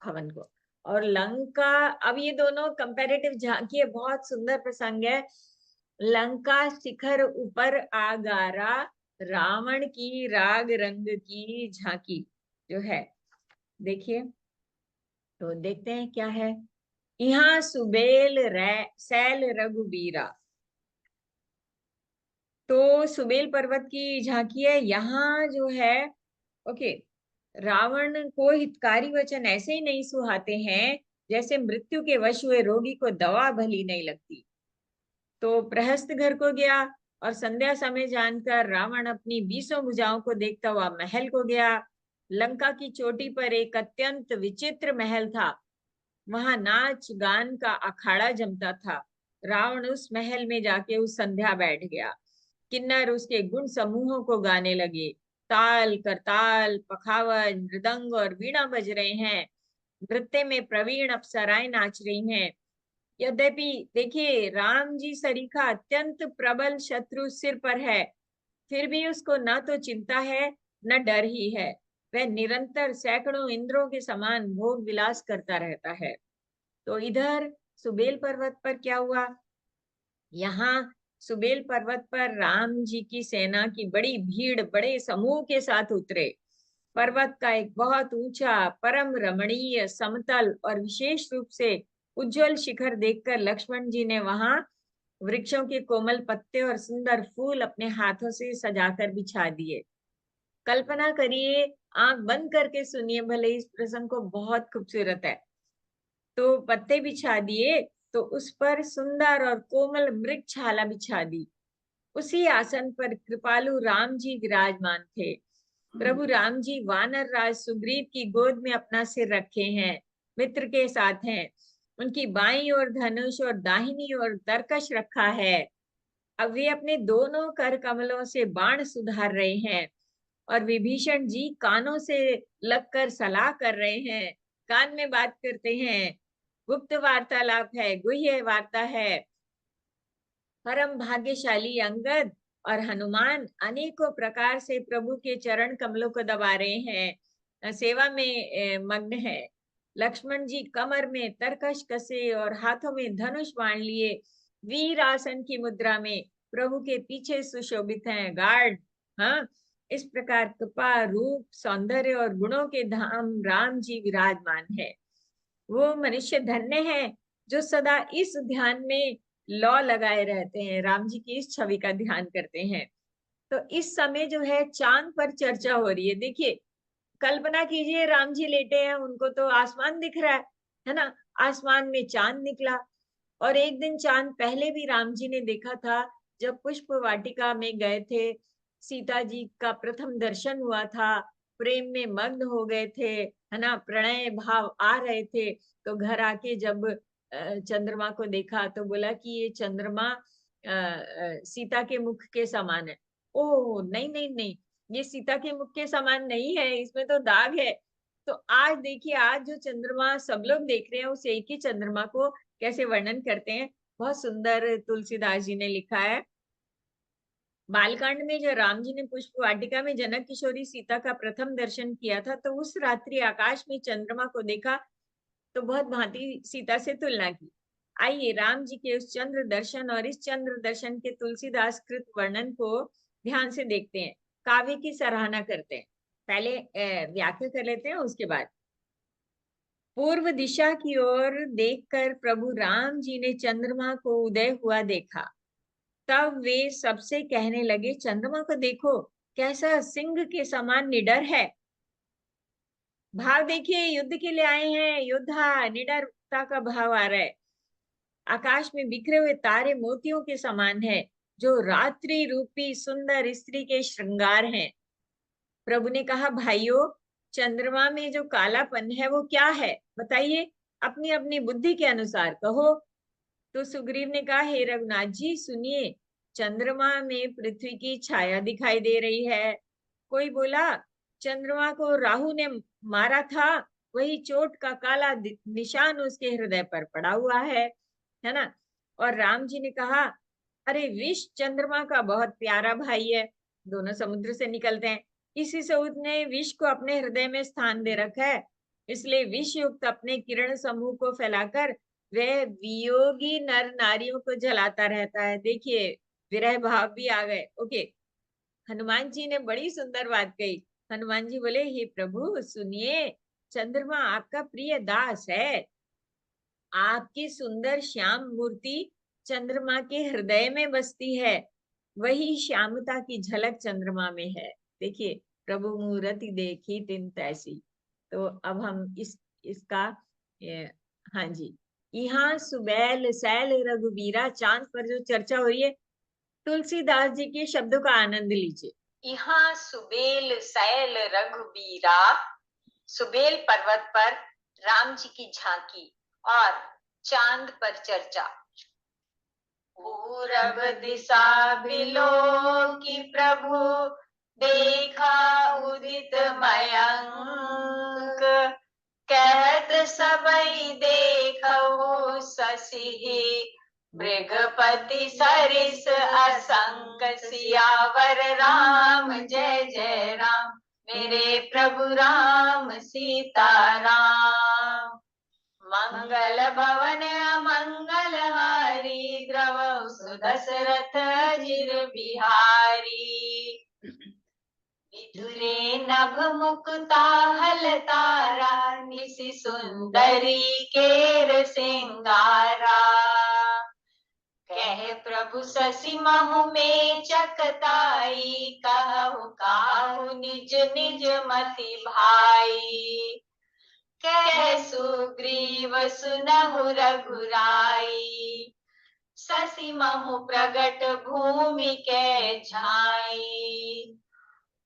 भवन को। और लंका, अब ये दोनों कंपैरेटिव झांकी है, बहुत सुंदर प्रसंग है। लंका शिखर ऊपर आगारा रावण की राग रंग की झांकी जो है, देखिए तो देखते हैं क्या है। यहाँ सुबेल सैल रघुबीरा, तो सुबेल पर्वत की झांकी है यहाँ जो है। ओके, रावण को हितकारी वचन ऐसे ही नहीं सुहाते हैं जैसे मृत्यु के वश हुए रोगी को दवा भली नहीं लगती। तो प्रहस्त घर को गया, और संध्या समय जानकर रावण अपनी 20 भुजाओं को देखता हुआ महल को गया। लंका की चोटी पर एक अत्यंत विचित्र महल था, वहां नाच गान का अखाड़ा जमता था। रावण उस महल में जाके उस संध्या बैठ गया। किन्नर उसके गुण समूहों को गाने लगे। ताल करताल, पखावज, मृदंग और वीणा बज रहे हैं। नृत्य में प्रवीण अप्सराएं नाच रही हैं। यद्यपि देखिए, राम जी सरीखा अत्यंत प्रबल शत्रु सिर पर है, फिर भी उसको न तो चिंता है न डर ही है। वह निरंतर सैकड़ों इंद्रों के समान भोग विलास करता रहता है। तो इधर सुबेल पर्वत पर क्या हुआ, यहाँ सुबेल पर्वत पर राम जी की सेना की बड़ी भीड़ बड़े समूह के साथ उतरे। पर्वत का एक बहुत ऊंचा, परम रमणीय, समतल और विशेष रूप से उज्जवल शिखर देखकर लक्ष्मण जी ने वहां वृक्षों के कोमल पत्ते और सुंदर फूल अपने हाथों से सजाकर बिछा दिए। कल्पना करिए, आंख बंद करके सुनिए भले, इस प्रसंग को, बहुत खूबसूरत है। तो पत्ते बिछा दिए, तो उस पर सुंदर और कोमल मृगछाला बिछा दी। उसी आसन पर कृपालु राम जी विराजमान थे। प्रभु राम जी वानर राज सुग्रीव की गोद में अपना सिर रखे हैं, मित्र के साथ हैं। उनकी बाईं ओर धनुष और दाहिनी ओर तरकश रखा है। अब वे अपने दोनों कर कमलों से बाण सुधार रहे हैं और विभीषण जी कानों से लगकर सलाह कर रहे हैं, कान में बात करते हैं। गुप्त वार्तालाप है, गुह्य वार्ता है। परम भाग्यशाली अंगद और हनुमान अनेकों प्रकार से प्रभु के चरण कमलों को दबा रहे हैं, सेवा में मग्न है। लक्ष्मण जी कमर में तरकश कसे और हाथों में धनुष बाण लिए वीर आसन की मुद्रा में प्रभु के पीछे सुशोभित हैं। गार्ड, हाँ, इस प्रकार कृपा, रूप, सौंदर्य और गुणों के धाम राम जी विराजमान है। वो मनुष्य धन्य है जो सदा इस ध्यान में लौ लगाए रहते हैं, राम जी की इस छवि का ध्यान करते हैं। तो इस समय जो है चांद पर चर्चा हो रही है। देखिए, कल्पना कीजिए, राम जी लेटे हैं, उनको तो आसमान दिख रहा है ना, आसमान में चांद निकला। और एक दिन चांद पहले भी राम जी ने देखा था, जब पुष्प वाटिका में गए थे, सीता जी का प्रथम दर्शन हुआ था, प्रेम में मग्न हो गए थे, है ना, प्रणय भाव आ रहे थे। तो घर आके जब चंद्रमा को देखा तो बोला कि ये चंद्रमा सीता के मुख के समान है। ओह नहीं नहीं नहीं, ये सीता के मुख के समान नहीं है, इसमें तो दाग है। तो आज देखिए, आज जो चंद्रमा सब लोग देख रहे हैं, उस एक ही चंद्रमा को कैसे वर्णन करते हैं, बहुत सुंदर तुलसीदास जी ने लिखा है। बालकांड में जब राम जी ने पुष्प वाटिका में जनक किशोरी सीता का प्रथम दर्शन किया था, तो उस रात्रि आकाश में चंद्रमा को देखा तो बहुत भांति सीता से तुलना की। आइए राम जी के उस चंद्र दर्शन और इस चंद्र दर्शन के तुलसीदास कृत वर्णन को ध्यान से देखते हैं, काव्य की सराहना करते हैं। पहले व्याख्या कर लेते हैं, उसके बाद। पूर्व दिशा की ओर देखकर प्रभु राम जी ने चंद्रमा को उदय हुआ देखा। तब वे सबसे कहने लगे, चंद्रमा को देखो, कैसा सिंह के समान निडर है। भाव देखिए, युद्ध के लिए आए हैं, योद्धा, निडरता का भाव आ रहा है। आकाश में बिखरे हुए तारे मोतियों के समान है, जो रात्रि रूपी सुंदर स्त्री के श्रृंगार हैं। प्रभु ने कहा, भाइयों, चंद्रमा में जो कालापन है वो क्या है, बताइए, अपनी अपनी बुद्धि के अनुसार कहो। तो सुग्रीव ने कहा, हे रघुनाथ जी सुनिए, चंद्रमा में पृथ्वी की छाया दिखाई दे रही है। कोई बोला, चंद्रमा को राहु ने मारा था, वही चोट का काला निशान उसके हृदय पर पड़ा हुआ है ना। और राम जी ने कहा, अरे विष चंद्रमा का बहुत प्यारा भाई है, दोनों समुद्र से निकलते हैं, इसी से उसने विष को अपने हृदय में स्थान दे रखा है, इसलिए विष युक्त अपने किरण समूह को फैलाकर वह वियोगी नर नारियों को जलाता रहता है। देखिए, विरह भाव भी आ गए। ओके, हनुमान जी ने बड़ी सुंदर बात कही। हनुमान जी बोले, हे प्रभु सुनिए, चंद्रमा आपका प्रिय दास है, आपकी सुंदर श्याम मूर्ति चंद्रमा के हृदय में बसती है, वही श्यामता की झलक चंद्रमा में है। देखिए, प्रभु मूर्ति देखी तिन तैसी। तो अब हम इसका हाँ जी, यहाँ सुबैल सैल रघुबीरा, चांद पर जो चर्चा हो रही है, तुलसीदास जी के शब्दों का आनंद लीजिए। यहाँ सुबेल सैल रघुबीरा, सुबेल पर्वत पर राम जी की झांकी और चांद पर चर्चा। पूरब दिशा बिलो की प्रभु, देखा उदित मयंक, कहत सबई देखो ससिहि, मृगपति सरिस असंक, सियावर राम जय जय राम, मेरे प्रभु राम सीताराम। मंगल भवन अमंगल हारी, द्रव सुध रथ अजिर बिहारी। विधुरे नभ मुकुता हलतारा, निसि सुंदरी केर सिंगारा। कह प्रभु शशि महु में चकताई, कहु काहु निज निज मति भाई। कह सुग्रीव सुनहु रघुराई, शशि महु प्रगट भूमि के झाई।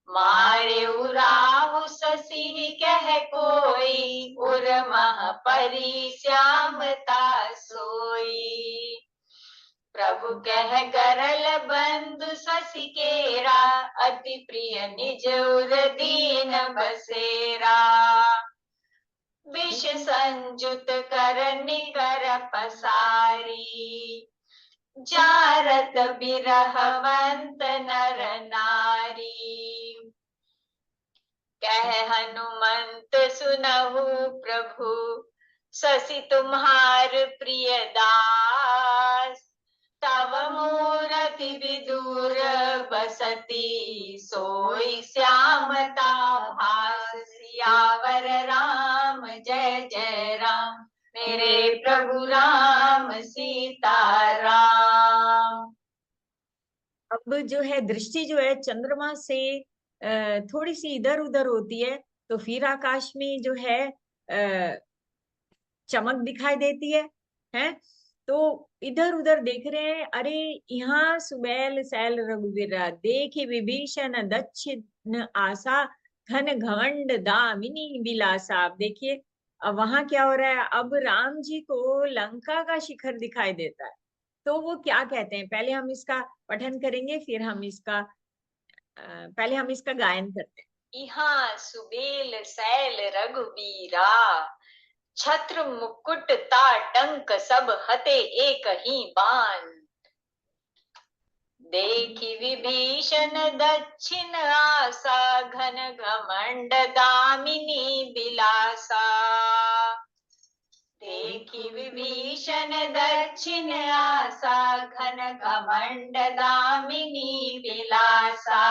मारे उराहु शशि कह कोई, उर मह परी श्यामता सोई। प्रभु कह गरल बंधु शशि केरा, अति प्रिय निज उर दीन बसेरा। विष संजुत कर निकर पसारी, जारत बिरहवंत नर नारी। कह हनुमंत सुनहु प्रभु, शशि तुम्हार प्रिय दास। तव मूरति विदूर बसती, सोई श्यामता भास। सियावर राम जय जय राम, मेरे प्रभु राम सीता राम। अब जो है दृष्टि जो है चंद्रमा से थोड़ी सी इधर उधर होती है, तो फिर आकाश में जो है चमक दिखाई देती है। तो इधर उधर देख रहे हैं, अरे यहाँ सुबैल सैल रघुवीरा, देखे विभीषण दक्षिण आशा, घन घमंड दामिनी बिलासा। आप देखिए अब वहां क्या हो रहा है, अब राम जी को लंका का शिखर दिखाई देता है। तो वो क्या कहते हैं, पहले हम इसका पठन करेंगे, फिर हम इसका पहले हम इसका गायन करते हैं। यहाँ सुबेल सैल रघुबीरा, छत्र मुकुट ताटंक सब हते एक ही बान। देखी विभीषण दक्षिण आशा, घन घमंड दामिनी बिलासा। देखी विभीषण दक्षिण आशा, घन घमंड दामिनी बिलासा।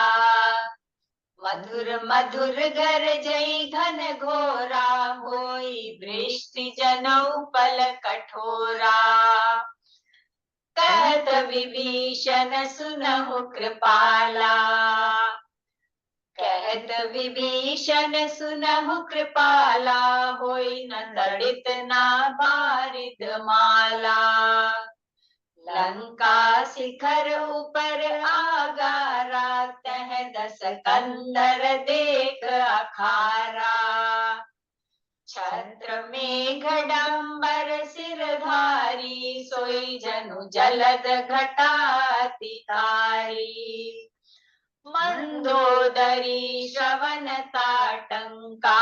मधुर मधुर गरजई घन घोरा, होई वृष्टि जनऊ पल कठोरा। कहत विभीषण सुनहु कृपाला, कहत विभीषण सुनहु कृपाला। होई न तड़ित ना बारिद माला। लंका शिखर ऊपर आगारा, तह दस कंदर देख अखारा। छत्र मेघडंबर सिरधारी, सोई जनु जलद घटाति तारी। मंदोदरी श्रवण ताटंका,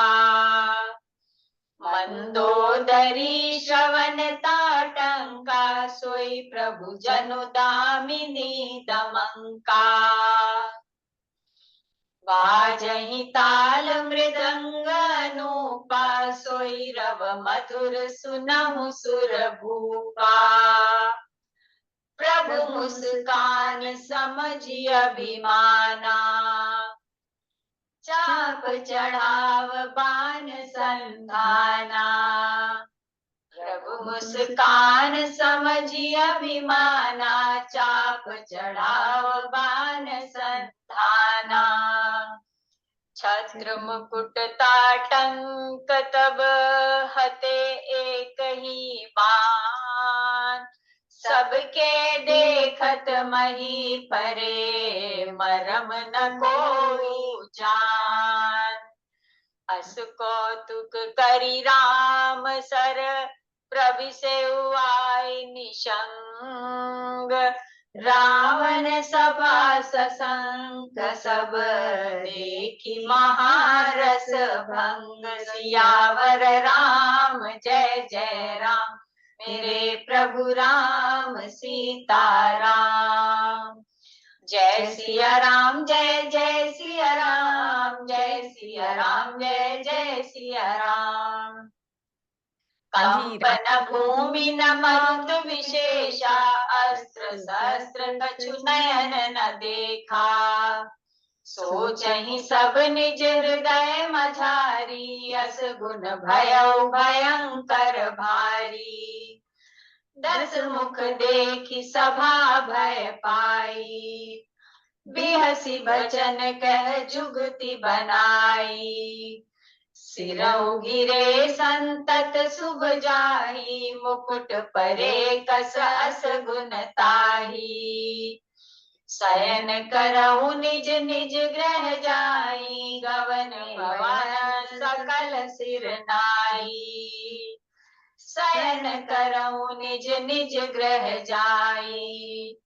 मंदोदरी श्रवण ताटंका। सोई प्रभु जनु दामिनी दमंका। बाजहि ताल मृदंग अनूपा, सोई रव मधुर सुनहु सुर भूपा। प्रभु मुस्कान समझि अभिमाना, चाप चढ़ाव बान संधाना। प्रभु मुस्कान समझि अभिमाना, चाप चढ़ाव बान संधाना। छत्र मुकुट ताटंक तब हते एक ही बान। सबके देखत मही परे, मरम न कोई जान। अस कौतुक करी राम सर, प्रभिसेउ आय निशंग। रावण सभा ससंक सब, देखी महारस भंग। सियावर राम जय जय राम, मेरे प्रभु राम सीता राम। जय सिया राम जय जय सिया राम, जय सिया राम जय जय सिया राम। जी कंपन भूमि न मरुत विशेषा, अस्त्र शस्त्र कछु नयन न देखा। सोचहि सब निज हृदय मझारी, अस गुण भयउ भयंकर भारी। 10 मुख देखि सभा भय पाई, बिहसी बचन कह जुगति बनाई। सिरउ गिरे संतत शुभ जाहि, मुकुट परे कस अस गुण ताहि। शयन करहु निज निज ग्रह जाई, गवन भवन सकल सिर नाई। शयन करहु निज निज ग्रह जाई,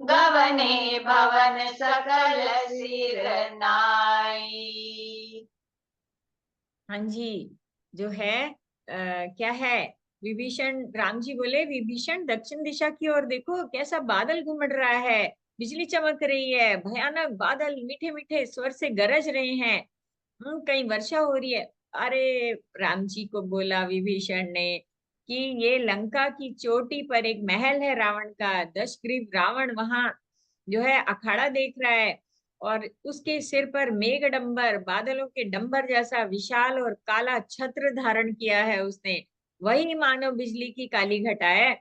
गवने भवन सकल सिर नाई। हाँ जी, जो है क्या है, विभीषण, राम जी बोले विभीषण दक्षिण दिशा की ओर देखो, कैसा बादल घुमड़ रहा है, बिजली चमक रही है, भयानक बादल मीठे मीठे स्वर से गरज रहे हैं, कहीं वर्षा हो रही है। अरे राम जी को बोला विभीषण ने कि ये लंका की चोटी पर एक महल है रावण का, दशग्रीव रावण वहां जो है अखाड़ा देख रहा है, और उसके सिर पर मेघडंबर, बादलों के डंबर जैसा विशाल और काला छत्र धारण किया है उसने, वही मानो बिजली की काली घटा है।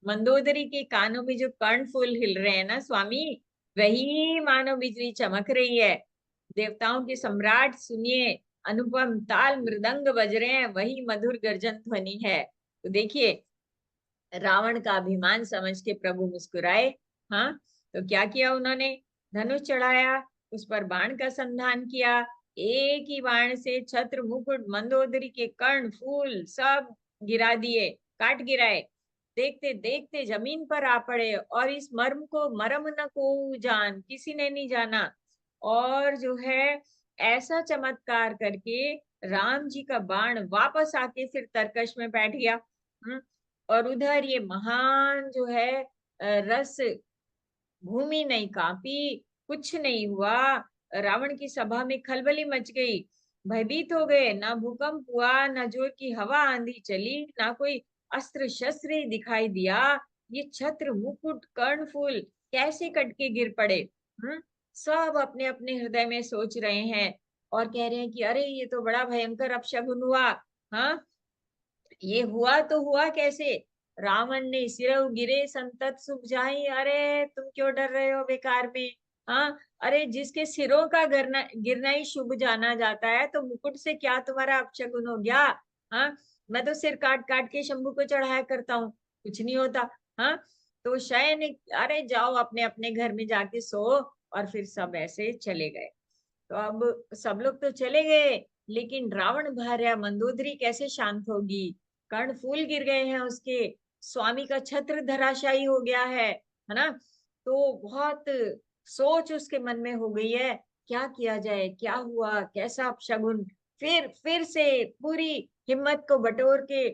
मंदोदरी के कानों में जो कर्णफूल हिल रहे हैं ना स्वामी, वही मानो बिजली चमक रही है। देवताओं के सम्राट सुनिए, अनुपम ताल मृदंग बज रहे हैं, वही मधुर गर्जन ध्वनि है। तो देखिए, रावण का अभिमान समझ के प्रभु मुस्कुराए। हाँ, तो क्या किया उन्होंने, धनुष चढ़ाया, उस पर बाण का संधान किया, एक ही बाण से छत्र मुकुट मंदोदरी के कर्ण फूल सब गिरा दिए, काट गिराए। देखते देखते जमीन पर आ पड़े, और इस मर्म न को जान, किसी ने नहीं जाना। और जो है ऐसा चमत्कार करके राम जी का बाण वापस आके फिर तरकश में बैठ गया। और उधर ये महान जो है रस, भूमि नहीं कांपी, कुछ नहीं हुआ। रावण की सभा में खलबली मच गई, भयभीत हो गए, ना भूकंप हुआ, ना जोर की हवा आंधी चली, ना कोई अस्त्र शस्त्र ही दिखाई दिया। ये छत्र मुकुट कर्णफूल कैसे कट के गिर पड़े। सब अपने अपने हृदय में सोच रहे हैं और कह रहे हैं कि अरे ये तो बड़ा भयंकर अपशगुन हुआ। हाँ, ये हुआ तो हुआ कैसे, रावण ने सिर गिरे संतत शुभ जाहि, अरे तुम क्यों डर रहे हो बेकार में। हाँ, अरे जिसके सिरों का गिरना गिरना ही शुभ जाना जाता है, तो मुकुट से क्या तुम्हारा अपशगुन हो गया। हाँ, मैं तो सिर काट काट के शंभू को चढ़ाया करता हूँ, कुछ नहीं होता। हाँ, तो शयन, अरे जाओ अपने अपने घर में जाके सो। और फिर सब ऐसे चले गए। तो अब सब लोग तो चले गए, लेकिन रावण भार्या मंदोदरी कैसे शांत होगी। कर्ण फूल गिर गए हैं उसके, स्वामी का छत्र धराशायी हो गया है ना। तो बहुत सोच उसके मन में हो गई है, क्या किया जाए, क्या हुआ, कैसा अपशगुन। फिर से पूरी हिम्मत को बटोर के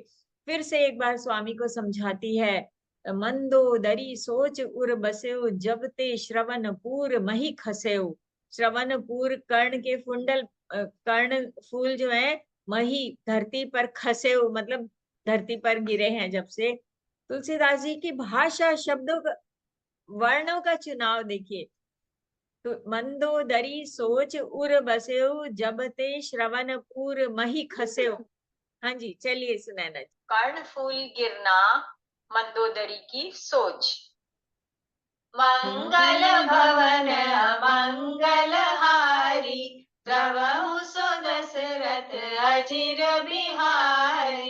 फिर से एक बार स्वामी को समझाती है। मंदोदरी सोच उर बसेउ, जब ते श्रवणपुर मही खसेउ। श्रवणपुर कर्ण के कुंडल, कर्ण फूल जो है मही धरती पर खसे, मतलब धरती पर गिरे हैं जब से। तुलसीदास जी की भाषा, शब्दों का, वर्णों का चुनाव देखिए। तो मंदोदरी सोच उर बसेउ, जब ते श्रवणपुर मही खसेउ। हाँ जी, चलिए सुनैना जी। कर्ण फूल गिरना मंदोदरी की सोच। मंगल भवन मंगल हारी, द्रवहु सो दशरथ अजिर बिहारी।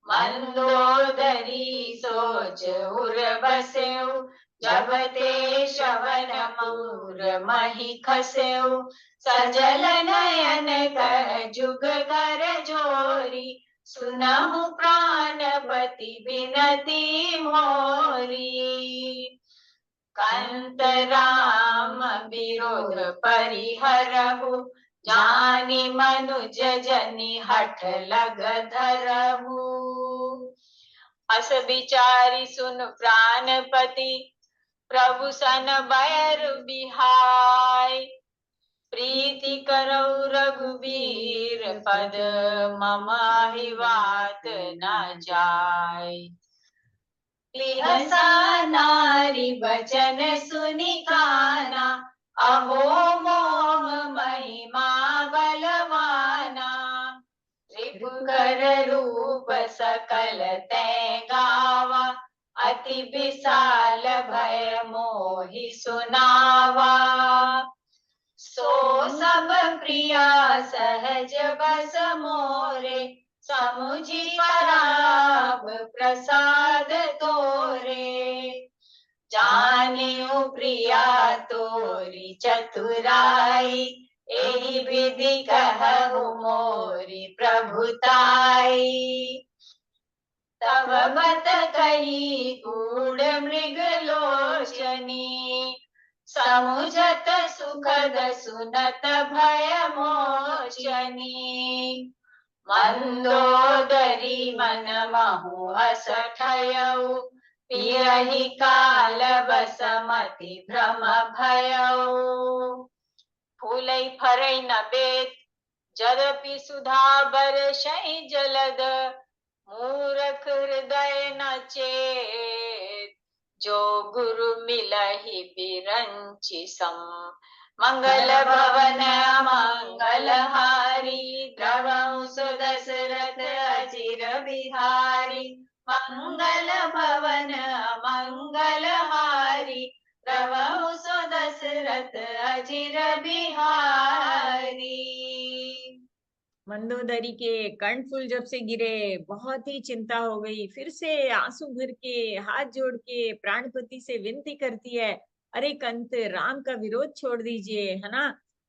मंदोदरी सोच उर बसेउ, जब ते श्रवणपुर मही खसेउ। सजल नयन कह जुग कर जोरी, सुनहु प्राणपति बिनती मोरी। कंत राम विरोध परिहरहु, जानी मनुज जनि हठ लग धरहु। अस विचारी सुन प्राणपति, प्रभु सन बैर बिहाय। प्रीति करौ रघुवीर पद, मम ही बात न जाय। लिहसा नारी वचन सुनि काना, अहो मोह महिमा बलवाना। रिपु कर रूप सकल तै गावा, अति विशाल भय मोहि सुनावा। सो सब प्रिया सहज बस मोरे, समुझि पराभ प्रसाद तोरे। जानियो प्रिया तोरी चतुराई, एहि विधि कहु मोरी प्रभुताई। तब बत कही गूढ़ मृग लोचनी, समुझत सुखद सुनत भय मोचनी। मंदोदरी मन महु हस ठयऊ, पियहि काल बसमति भ्रम भयऊ। फूलै फरै न बेत, यद्यपि सुधा बरसै जलद, मूरख हृदय न चेत, जो गुरु मिलहि बिरंचि सम। मंगल भवन मंगल हारी, द्रवहु सुदशरथ अचिर बिहारी। मंगल भवन मंगल हारी, द्रवहु सुदशरथ अचिर बिहारी। मंदोदरी के कर्णफूल जब से गिरे बहुत ही चिंता हो गई। फिर से आंसू भर के हाथ जोड़ के प्राणपति से विनती करती है, अरे कंत राम का विरोध छोड़ दीजिए, है ना।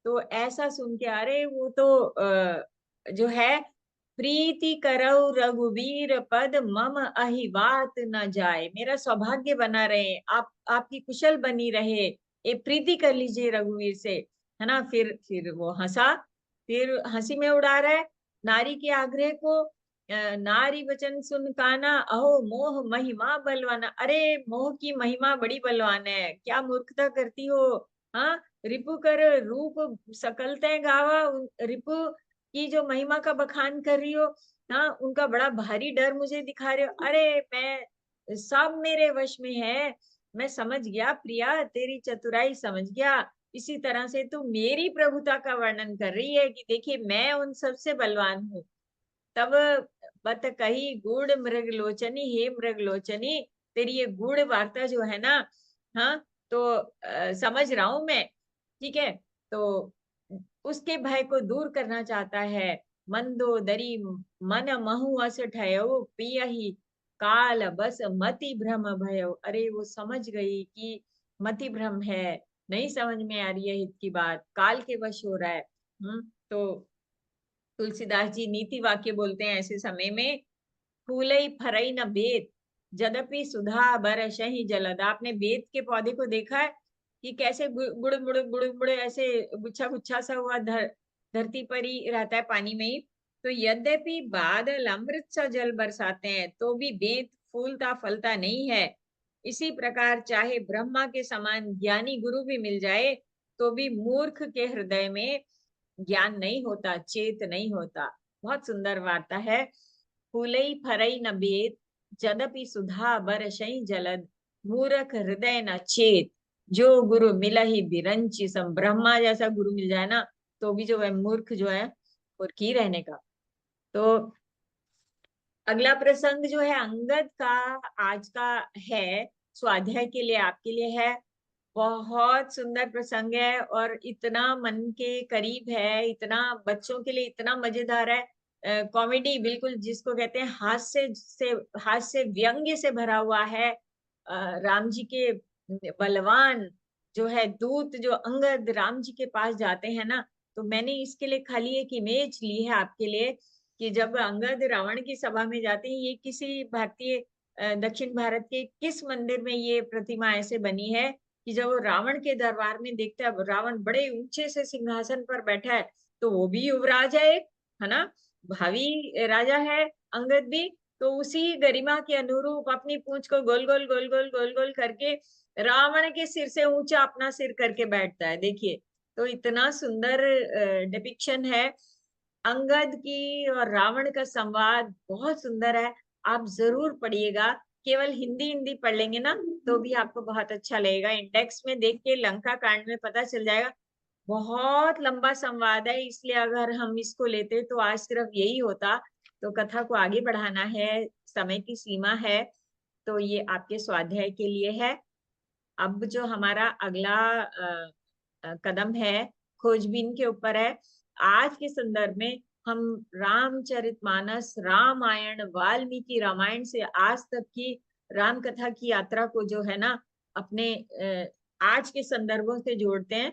तो ऐसा सुन के अरे वो तो जो है, प्रीति करौ रघुवीर पद, मम अहि बात न जाए। मेरा सौभाग्य बना रहे, आपकी कुशल बनी रहे, ये प्रीति कर लीजिए रघुवीर से, है ना। फिर वो हंसा, फिर हंसी में उड़ा रहा है नारी के आग्रह को। नारी वचन सुन काना, अहो मोह महिमा बलवाना। अरे मोह की महिमा बड़ी बलवान है, क्या मूर्खता करती हो। हाँ, रिपु कर रूप सकल तै गावा, रिपु की जो महिमा का बखान कर रही हो, हाँ, उनका बड़ा भारी डर मुझे दिखा रहे हो। अरे मैं सब मेरे वश में है, मैं समझ गया प्रिया, तेरी चतुराई समझ गया। इसी तरह से तू मेरी प्रभुता का वर्णन कर रही है कि देखिए मैं उन सबसे बलवान हूँ। तब बत कही गूढ़ मृग लोचनी, हे मृग लोचनी, तेरी ये गूढ़ वार्ता जो है ना, हाँ, तो समझ रहा हूं मैं, ठीक है। तो उसके भय को दूर करना चाहता है। मंदोदरी मन महु अस ठयो, पियहि काल बस मति भ्रम भयो। अरे वो समझ गई कि मति भ्रम है, नहीं समझ में आ रही है हित की बात, काल के वश हो रहा है। तो तुलसीदास जी नीति वाक्य बोलते हैं ऐसे समय में, फूलई फरई न बेत, यद्यपि सुधा बरसहि जलद। आपने बेत के पौधे को देखा है कि कैसे गुड़ मुड़ ऐसे गुच्छा गुच्छा सा हुआ धरती पर ही रहता है, पानी में ही। तो यद्यपि बादल अमृत सा जल बरसाते हैं, तो भी बेत फूलता फलता नहीं है। इसी प्रकार चाहे ब्रह्मा के समान ज्ञानी गुरु भी मिल जाए, तो भी मूर्ख के हृदय में ज्ञान नहीं होता, चेत नहीं होता। बहुत सुंदर वार्ता है। फूलई फरई न बेत, यद्यपि सुधा बरसई जलद, मूर्ख हृदय न चेत, जो गुरु मिलहि बिरंचि सम। ब्रह्मा जैसा गुरु मिल जाए ना, तो भी जो है मूर्ख जो है मूर्ख ही रहने का। तो अगला प्रसंग जो है अंगद का आज का है, स्वाध्याय के लिए आपके लिए है। बहुत सुंदर प्रसंग है और इतना मन के करीब है, इतना बच्चों के लिए इतना मजेदार है। कॉमेडी बिल्कुल जिसको कहते हैं, हास्य व्यंग्य से भरा हुआ है। राम जी के बलवान जो है दूत, जो अंगद राम जी के पास जाते हैं ना, तो मैंने इसके लिए खाली एक इमेज ली है आपके लिए कि जब अंगद रावण की सभा में जाते हैं, ये किसी भारतीय दक्षिण भारत के किस मंदिर में ये प्रतिमा ऐसे बनी है कि जब वो रावण के दरबार में देखता है, रावण बड़े ऊंचे से सिंहासन पर बैठा है, तो वो भी युवराज है एक, है ना, भावी राजा है अंगद भी। तो उसी गरिमा के अनुरूप अपनी पूंछ को गोल गोल गोल गोल गोल गोल करके रावण के सिर से ऊंचा अपना सिर करके बैठता है। देखिए तो इतना सुंदर डिपिक्शन है अंगद की और रावण का संवाद, बहुत सुंदर है। आप जरूर पढ़िएगा। केवल हिंदी हिंदी पढ़ लेंगे ना तो भी आपको बहुत अच्छा लगेगा। इंडेक्स में देख के लंका कांड में पता चल जाएगा। बहुत लंबा संवाद है, इसलिए अगर हम इसको लेते तो आज सिर्फ यही होता। तो कथा को आगे बढ़ाना है, समय की सीमा है, तो ये आपके स्वाध्याय के लिए है। अब जो हमारा अगला कदम है खोजबीन के ऊपर है। आज के संदर्भ में हम रामचरितमानस, रामायण, वाल्मीकि रामायण से आज तक की राम कथा की यात्रा को जो है ना अपने आज के संदर्भों से जोड़ते हैं।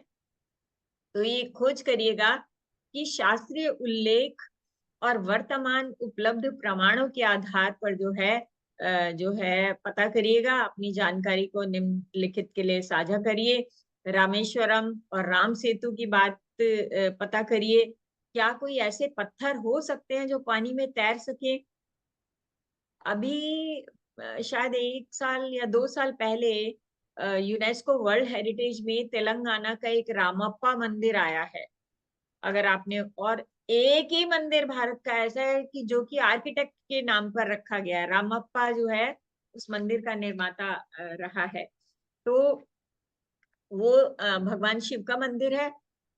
तो ये खोज करिएगा कि शास्त्रीय उल्लेख और वर्तमान उपलब्ध प्रमाणों के आधार पर जो है पता करिएगा। अपनी जानकारी को निम्नलिखित के लिए साझा करिए। रामेश्वरम और राम सेतु की बात पता करिए। क्या कोई ऐसे पत्थर हो सकते हैं जो पानी में तैर सके? अभी शायद 1 साल या 2 साल पहले यूनेस्को वर्ल्ड हेरिटेज में तेलंगाना का एक रामप्पा मंदिर आया है। अगर आपने, और एक ही मंदिर भारत का ऐसा है कि जो कि आर्किटेक्ट के नाम पर रखा गया है। रामप्पा जो है उस मंदिर का निर्माता रहा है। तो वो भगवान शिव का मंदिर है।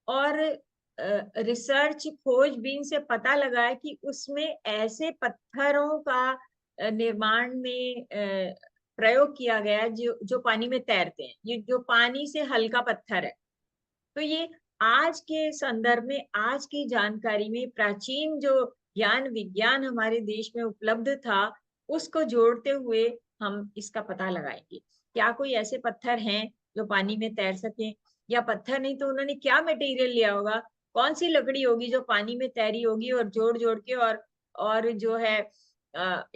और रिसर्च खोजबीन से पता लगा है कि उसमें ऐसे पत्थरों का निर्माण में प्रयोग किया गया है जो पानी में तैरते हैं। ये जो पानी से हल्का पत्थर है। तो ये आज के संदर्भ में, आज की जानकारी में प्राचीन जो ज्ञान विज्ञान हमारे देश में उपलब्ध था उसको जोड़ते हुए हम इसका पता लगाएंगे। क्या कोई ऐसे पत्थर हैं जो पानी में तैर सके? या पत्थर नहीं तो उन्होंने क्या मटेरियल लिया होगा, कौन सी लकड़ी होगी जो पानी में तैरी होगी और जोड़ जोड़ के, और जो है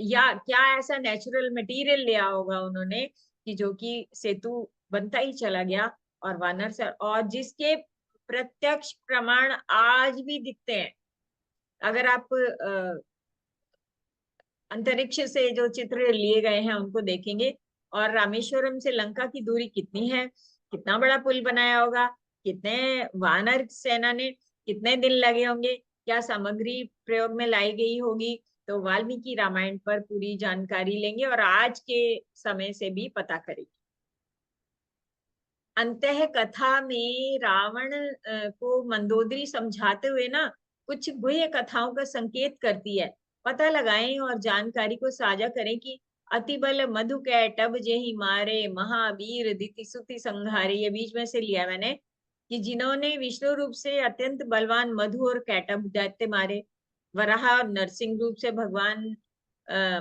या क्या ऐसा नेचुरल मटेरियल लिया होगा उन्होंने कि जो कि सेतु बनता ही चला गया और वानर से, और जिसके प्रत्यक्ष प्रमाण आज भी दिखते हैं। अगर आप अंतरिक्ष से जो चित्र लिए गए हैं उनको देखेंगे, और रामेश्वरम से लंका की दूरी कितनी है, कितना बड़ा पुल बनाया होगा, कितने वानर सेना ने कितने दिन लगे होंगे, क्या सामग्री प्रयोग में लाई गई होगी। तो वाल्मीकि रामायण पर पूरी जानकारी लेंगे और आज के समय से भी पता करेंगे। अंतः कथा में रावण को मंदोदरी समझाते हुए ना कुछ गुह्य कथाओं का संकेत करती है। पता लगाएं और जानकारी को साझा करें कि अति बल मधु कैटब जेहि मारे, महावीर दिति सुति संहारे। ये बीच में से लिया मैंने, कि जिन्होंने विष्णु रूप से अत्यंत बलवान मधु और कैटब दैत्य मारे, वराह और नरसिंह रूप से भगवान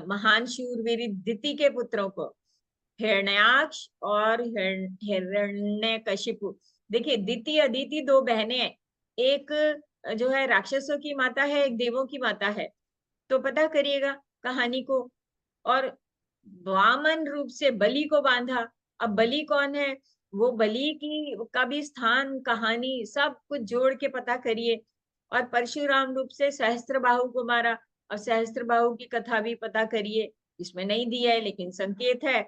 महान शूरवीर दिति के पुत्रों को, हिरण्याक्ष और हिरण्यकशिपु। देखिए दिति अदिति दो बहनें हैं, एक जो है राक्षसों की माता है, एक देवों की माता है। तो पता करिएगा कहानी को। और वामन रूप से बलि को बांधा। अब बलि कौन है, वो बलि की का भी स्थान, कहानी सब कुछ जोड़ के पता करिए। और परशुराम रूप से सहस्त्रबाहु को मारा, और सहस्त्रबाहु की कथा भी पता करिए। इसमें नहीं दिया है लेकिन संकेत है,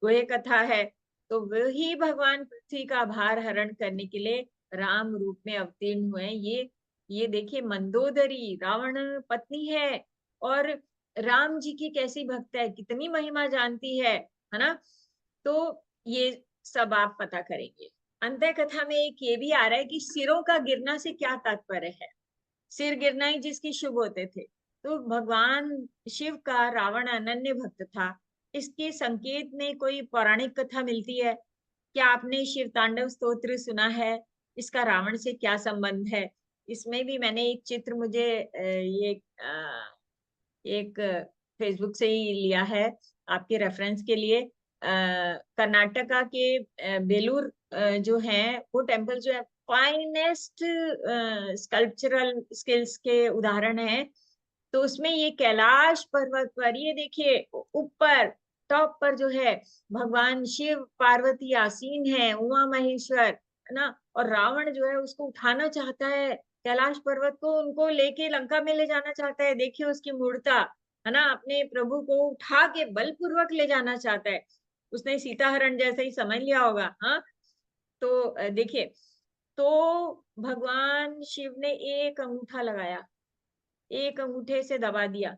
वह कथा है। तो वही भगवान पृथ्वी का भार हरण करने के लिए राम रूप में अवतीर्ण हुए। ये देखिए मंदोदरी रावण पत्नी है और राम जी की कैसी भक्त है, कितनी महिमा जानती है ना। तो ये सब आप पता करेंगे। अंतः कथा में एक ये भी आ रहा है कि सिरों का गिरना से क्या तात्पर्य है। सिर गिरना ही जिसकी शुभ होते थे। तो भगवान शिव का रावण अनन्य भक्त था। इसके संकेत में कोई पौराणिक कथा मिलती है। क्या आपने शिव तांडव स्तोत्र सुना है? इसका रावण से क्या संबंध है? इसमें भी मैंने एक चित्र, मुझे ये एक फेसबुक से ही लिया है आपके रेफरेंस के लिए। कर्नाटका के बेलूर जो है वो टेम्पल जो है फाइनेस्ट स्कल्पचरल स्किल्स के उदाहरण है। तो उसमें ये कैलाश पर्वत पर, ये देखिए ऊपर टॉप पर जो है भगवान शिव पार्वती आसीन है, उमा महेश्वर है ना। और रावण जो है उसको उठाना चाहता है, कैलाश पर्वत को उनको लेके लंका में ले जाना चाहता है। देखिए उसकी मूर्ता है ना, अपने प्रभु को उठा के बलपूर्वक ले जाना चाहता है। उसने सीता हरण जैसे ही समझ लिया होगा। हाँ, तो देखिए, तो भगवान शिव ने एक अंगूठा लगाया, एक अंगूठे से दबा दिया।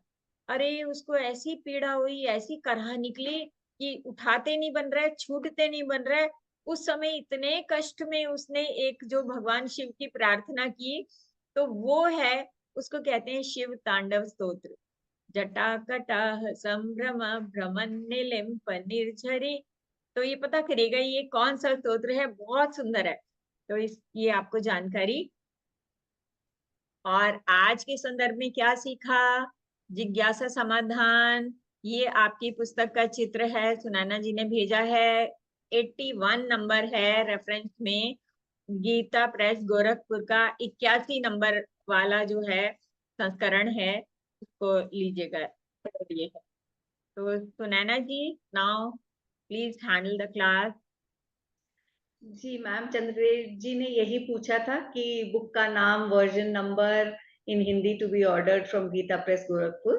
अरे उसको ऐसी पीड़ा हुई, ऐसी करहा निकली कि उठाते नहीं बन रहा है, छूटते नहीं बन रहा है। उस समय इतने कष्ट में उसने एक जो भगवान शिव की प्रार्थना की, तो वो है, उसको कहते हैं शिव तांडव स्तोत्र। जटाकटाह संभ्रम भ्रमण निलिम्प निर्झरी। तो ये पता करेगा ये कौन सा स्तोत्र है, बहुत सुंदर है। तो ये आपको जानकारी। और आज के संदर्भ में क्या सीखा? जिज्ञासा समाधान, ये आपकी पुस्तक का चित्र है, सुनैना जी ने भेजा है। 81 नंबर है रेफरेंस में, गीता प्रेस गोरखपुर का 81 नंबर वाला जो है संस्करण है, उसको लीजिएगा। ये है। तो Sunaina ji, now please handle the class. जी मैम, चंद्रदेव जी ने यही पूछा था कि बुक का नाम, version number in Hindi to be ordered from Gita Press Gorakhpur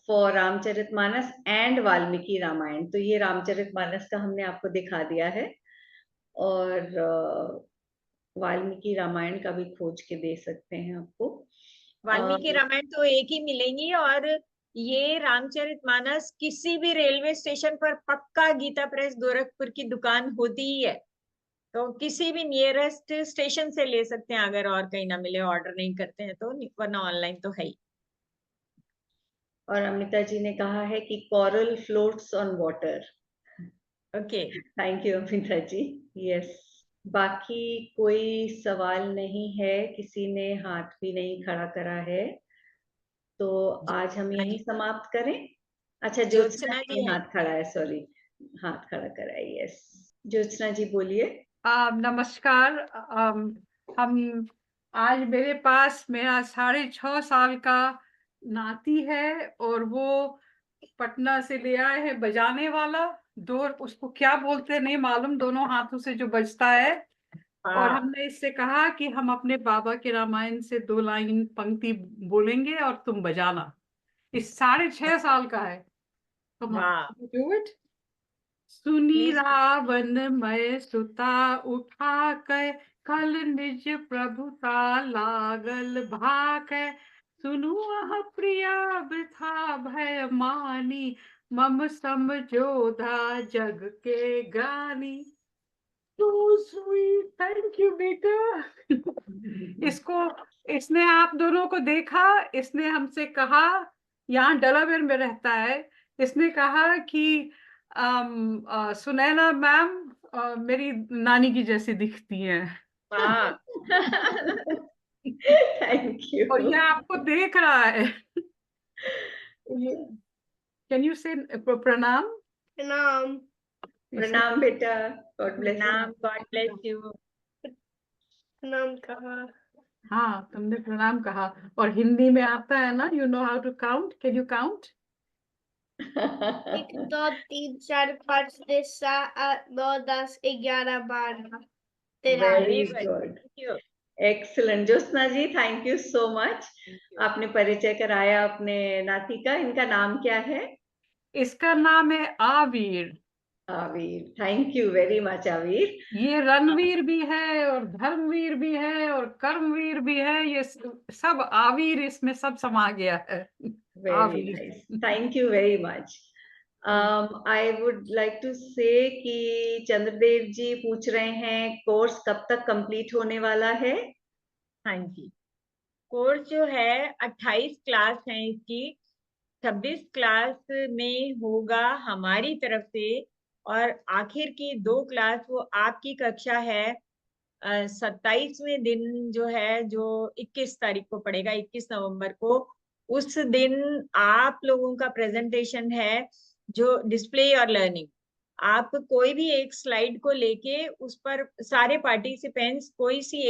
for Ramcharitmanas and Valmiki Ramayana. तो ये रामचरितमानस का हमने आपको दिखा दिया है, और वाल्मीकि रामायण का भी खोज के दे सकते हैं आपको। वाल्मीकि रामायण तो एक ही मिलेंगी, और ये रामचरितमानस किसी भी रेलवे स्टेशन पर पक्का गीता प्रेस गोरखपुर की दुकान होती ही है। तो किसी भी नियरेस्ट स्टेशन से ले सकते हैं, अगर और कहीं ना मिले, ऑर्डर नहीं करते हैं तो, वरना ऑनलाइन तो है ही। और अमिता जी ने कहा है कि coral floats on water. Okay, thank you Amita ji. Yes, बाकी कोई सवाल नहीं है, किसी ने हाथ भी नहीं खड़ा करा है, तो आज हम यही समाप्त करें। अच्छा, ज्योत्सना ज्योत्सना जी जी ने है। हाथ खड़ा है, सॉरी, हाथ खड़ा करा है। यस, ज्योत्सना जी बोलिए। नमस्कार। हम आज मेरे पास मेरा 6.5 साल का नाती है, और वो पटना से ले आए हैं बजाने वाला। दो, उसको क्या बोलते हैं नहीं मालूम, दोनों हाथों से जो बजता है। और हमने इससे कहा कि हम अपने बाबा के रामायण से 2 लाइन पंक्ति बोलेंगे और तुम बजाना। इस 6.5 साल का है। Do it. सुनी Please. रावण मैं सुता उठा कर, कल निज प्रभुता लागल भाकै। सुनु अह प्रिया वृथा भय मानी, मम समझोधा जग के गानी। तो स्वीट, थैंक यू बेटा। इसको, इसने आप दोनों को देखा, इसने हमसे कहा, यहाँ डेलावेयर में रहता है, इसने कहा कि सुनैना मैम मेरी नानी की जैसी दिखती हैं। Thank you. और ये आपको देख रहा है। कैन यू से प्रणाम? प्रणाम। प्रणाम बेटा, गॉड ब्लेस यू। प्रणाम, गॉड ब्लेस यू। प्रणाम कहा। हाँ, तुमने प्रणाम कहा। और हिंदी में आता है ना, you know how to count, can you count? 1 2 3 4 5 6 7 8 9 10 11 12 13। Very good, excellent. Jyotsna ji, thank you so much. आपने परिचय कराया अपने नाती का। इनका नाम क्या है? इसका नाम है आवीर। आवीर, थैंक यू वेरी मच आवीर। ये रणवीर भी है, और धर्मवीर भी है, और कर्मवीर भी है। ये सब आवीर इसमें सब समा गया है। Very nice, thank you very much. I would like to say कि चंद्रदेव जी पूछ रहे हैं कोर्स कब तक कंप्लीट होने वाला है? हाँ जी, कोर्स जो है 28 क्लास है इसकी, 26 क्लास में होगा हमारी तरफ से, और आखिर की 2 क्लास वो आपकी कक्षा है 27वें दिन जो है, जो 21 तारीख को पड़ेगा, 21 नवंबर को। उस दिन आप लोगों का प्रेजेंटेशन है, जो डिस्प्ले और लर्निंग। आप कोई भी एक स्लाइड को लेके उस पर सारे पार्टिसिपेंट्स कोई सी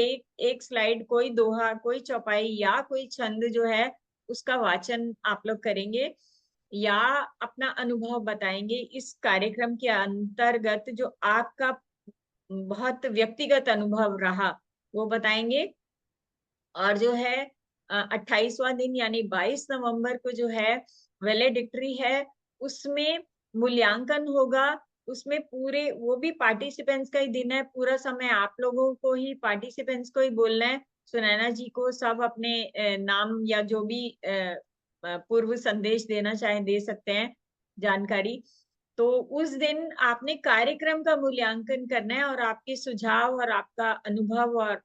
एक स्लाइड, कोई दोहा, कोई चौपाई या कोई छंद जो है उसका वाचन आप लोग करेंगे, या अपना अनुभव बताएंगे इस कार्यक्रम के अंतर्गत, जो आपका बहुत व्यक्तिगत अनुभव रहा वो बताएंगे। और जो है 28वां दिन यानी 22 नवंबर को जो है वैलेडिक्टरी है, उसमें मूल्यांकन होगा उसमें पूरे वो भी पार्टिसिपेंट्स का ही दिन है, पूरा समय आप लोगों को ही पार्टिसिपेंट्स को ही बोलना है। सुनैना जी को सब अपने नाम या जो भी पूर्व संदेश देना चाहें दे सकते हैं जानकारी। तो उस दिन आपने कार्यक्रम का मूल्यांकन करना है और आपके सुझाव और आपका अनुभव और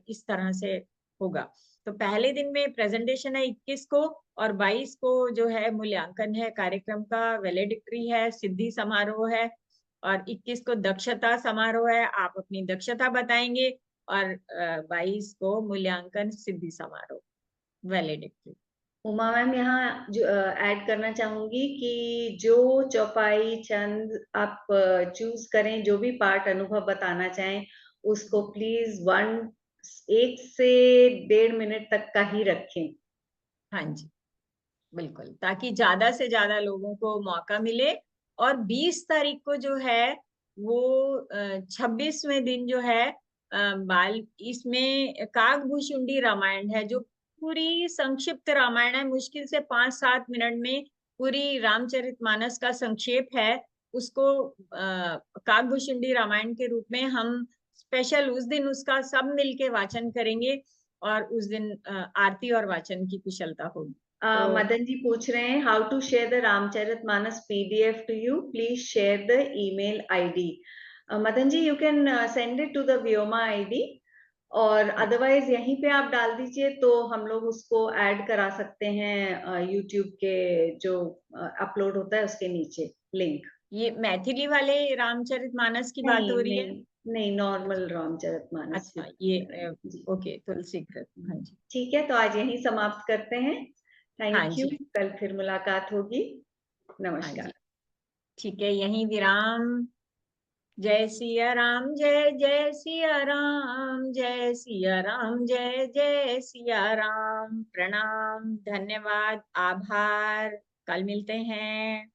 इस तरह से होगा। तो पहले दिन में प्रेजेंटेशन है 21 को और 22 को जो है मूल्यांकन है कार्यक्रम का, वैलेडिक्टरी है, सिद्धि समारोह है और 21 को दक्षता समारोह है। आप अपनी दक्षता बताएंगे और 22 को मूल्यांकन सिद्धि समारोह वैलेडिक्टरी। उमा मैम यहाँ जो ऐड करना चाहूंगी कि जो चौपाई छंद आप चूज करें, जो भी पार्ट अनुभव बताना चाहें, उसको प्लीज 1 से 1.5 मिनट तक का ही रखें। हाँ जी, बिल्कुल, ताकि ज्यादा से ज्यादा लोगों को मौका मिले। और 20 तारीख को जो है वो 26वें दिन जो है बाल इसमें काकभूषुंडी रामायण है, जो पूरी संक्षिप्त रामायण है, मुश्किल से 5-7 मिनट में पूरी रामचरितमानस का संक्षेप है। उसको काकभूषुंडी रामायण के रूप में हम स्पेशल उस दिन उसका सब मिलके वाचन करेंगे और उस दिन आरती और वाचन की कुशलता होगी। मदन जी पूछ रहे हैं how to share the Ramcharitmanas PDF to you, please share the email ID। Madan ji you can send it to the Vyoma ID और अदरवाइज यहीं पे आप डाल दीजिए तो हम लोग उसको ऐड करा सकते हैं YouTube के जो अपलोड होता है उसके नीचे लिंक। ये मैथिली वाले रामचरितमानस की बात हो रही है? नहीं, नॉर्मल रामचरितमानस। अच्छा, ये ओके, तुलसी कृत। हाँ जी, ठीक है, तो आज यहीं समाप्त करते हैं। हाँ थैंक यू, जी, कल फिर मुलाकात होगी। हाँ नमस्कार। जी, ठीक है, यहीं विराम। जय सिया राम, जय जय सिया राम, जय सिया राम, जय जय सिया राम। प्रणाम, धन्यवाद, आभार। कल मिलते हैं।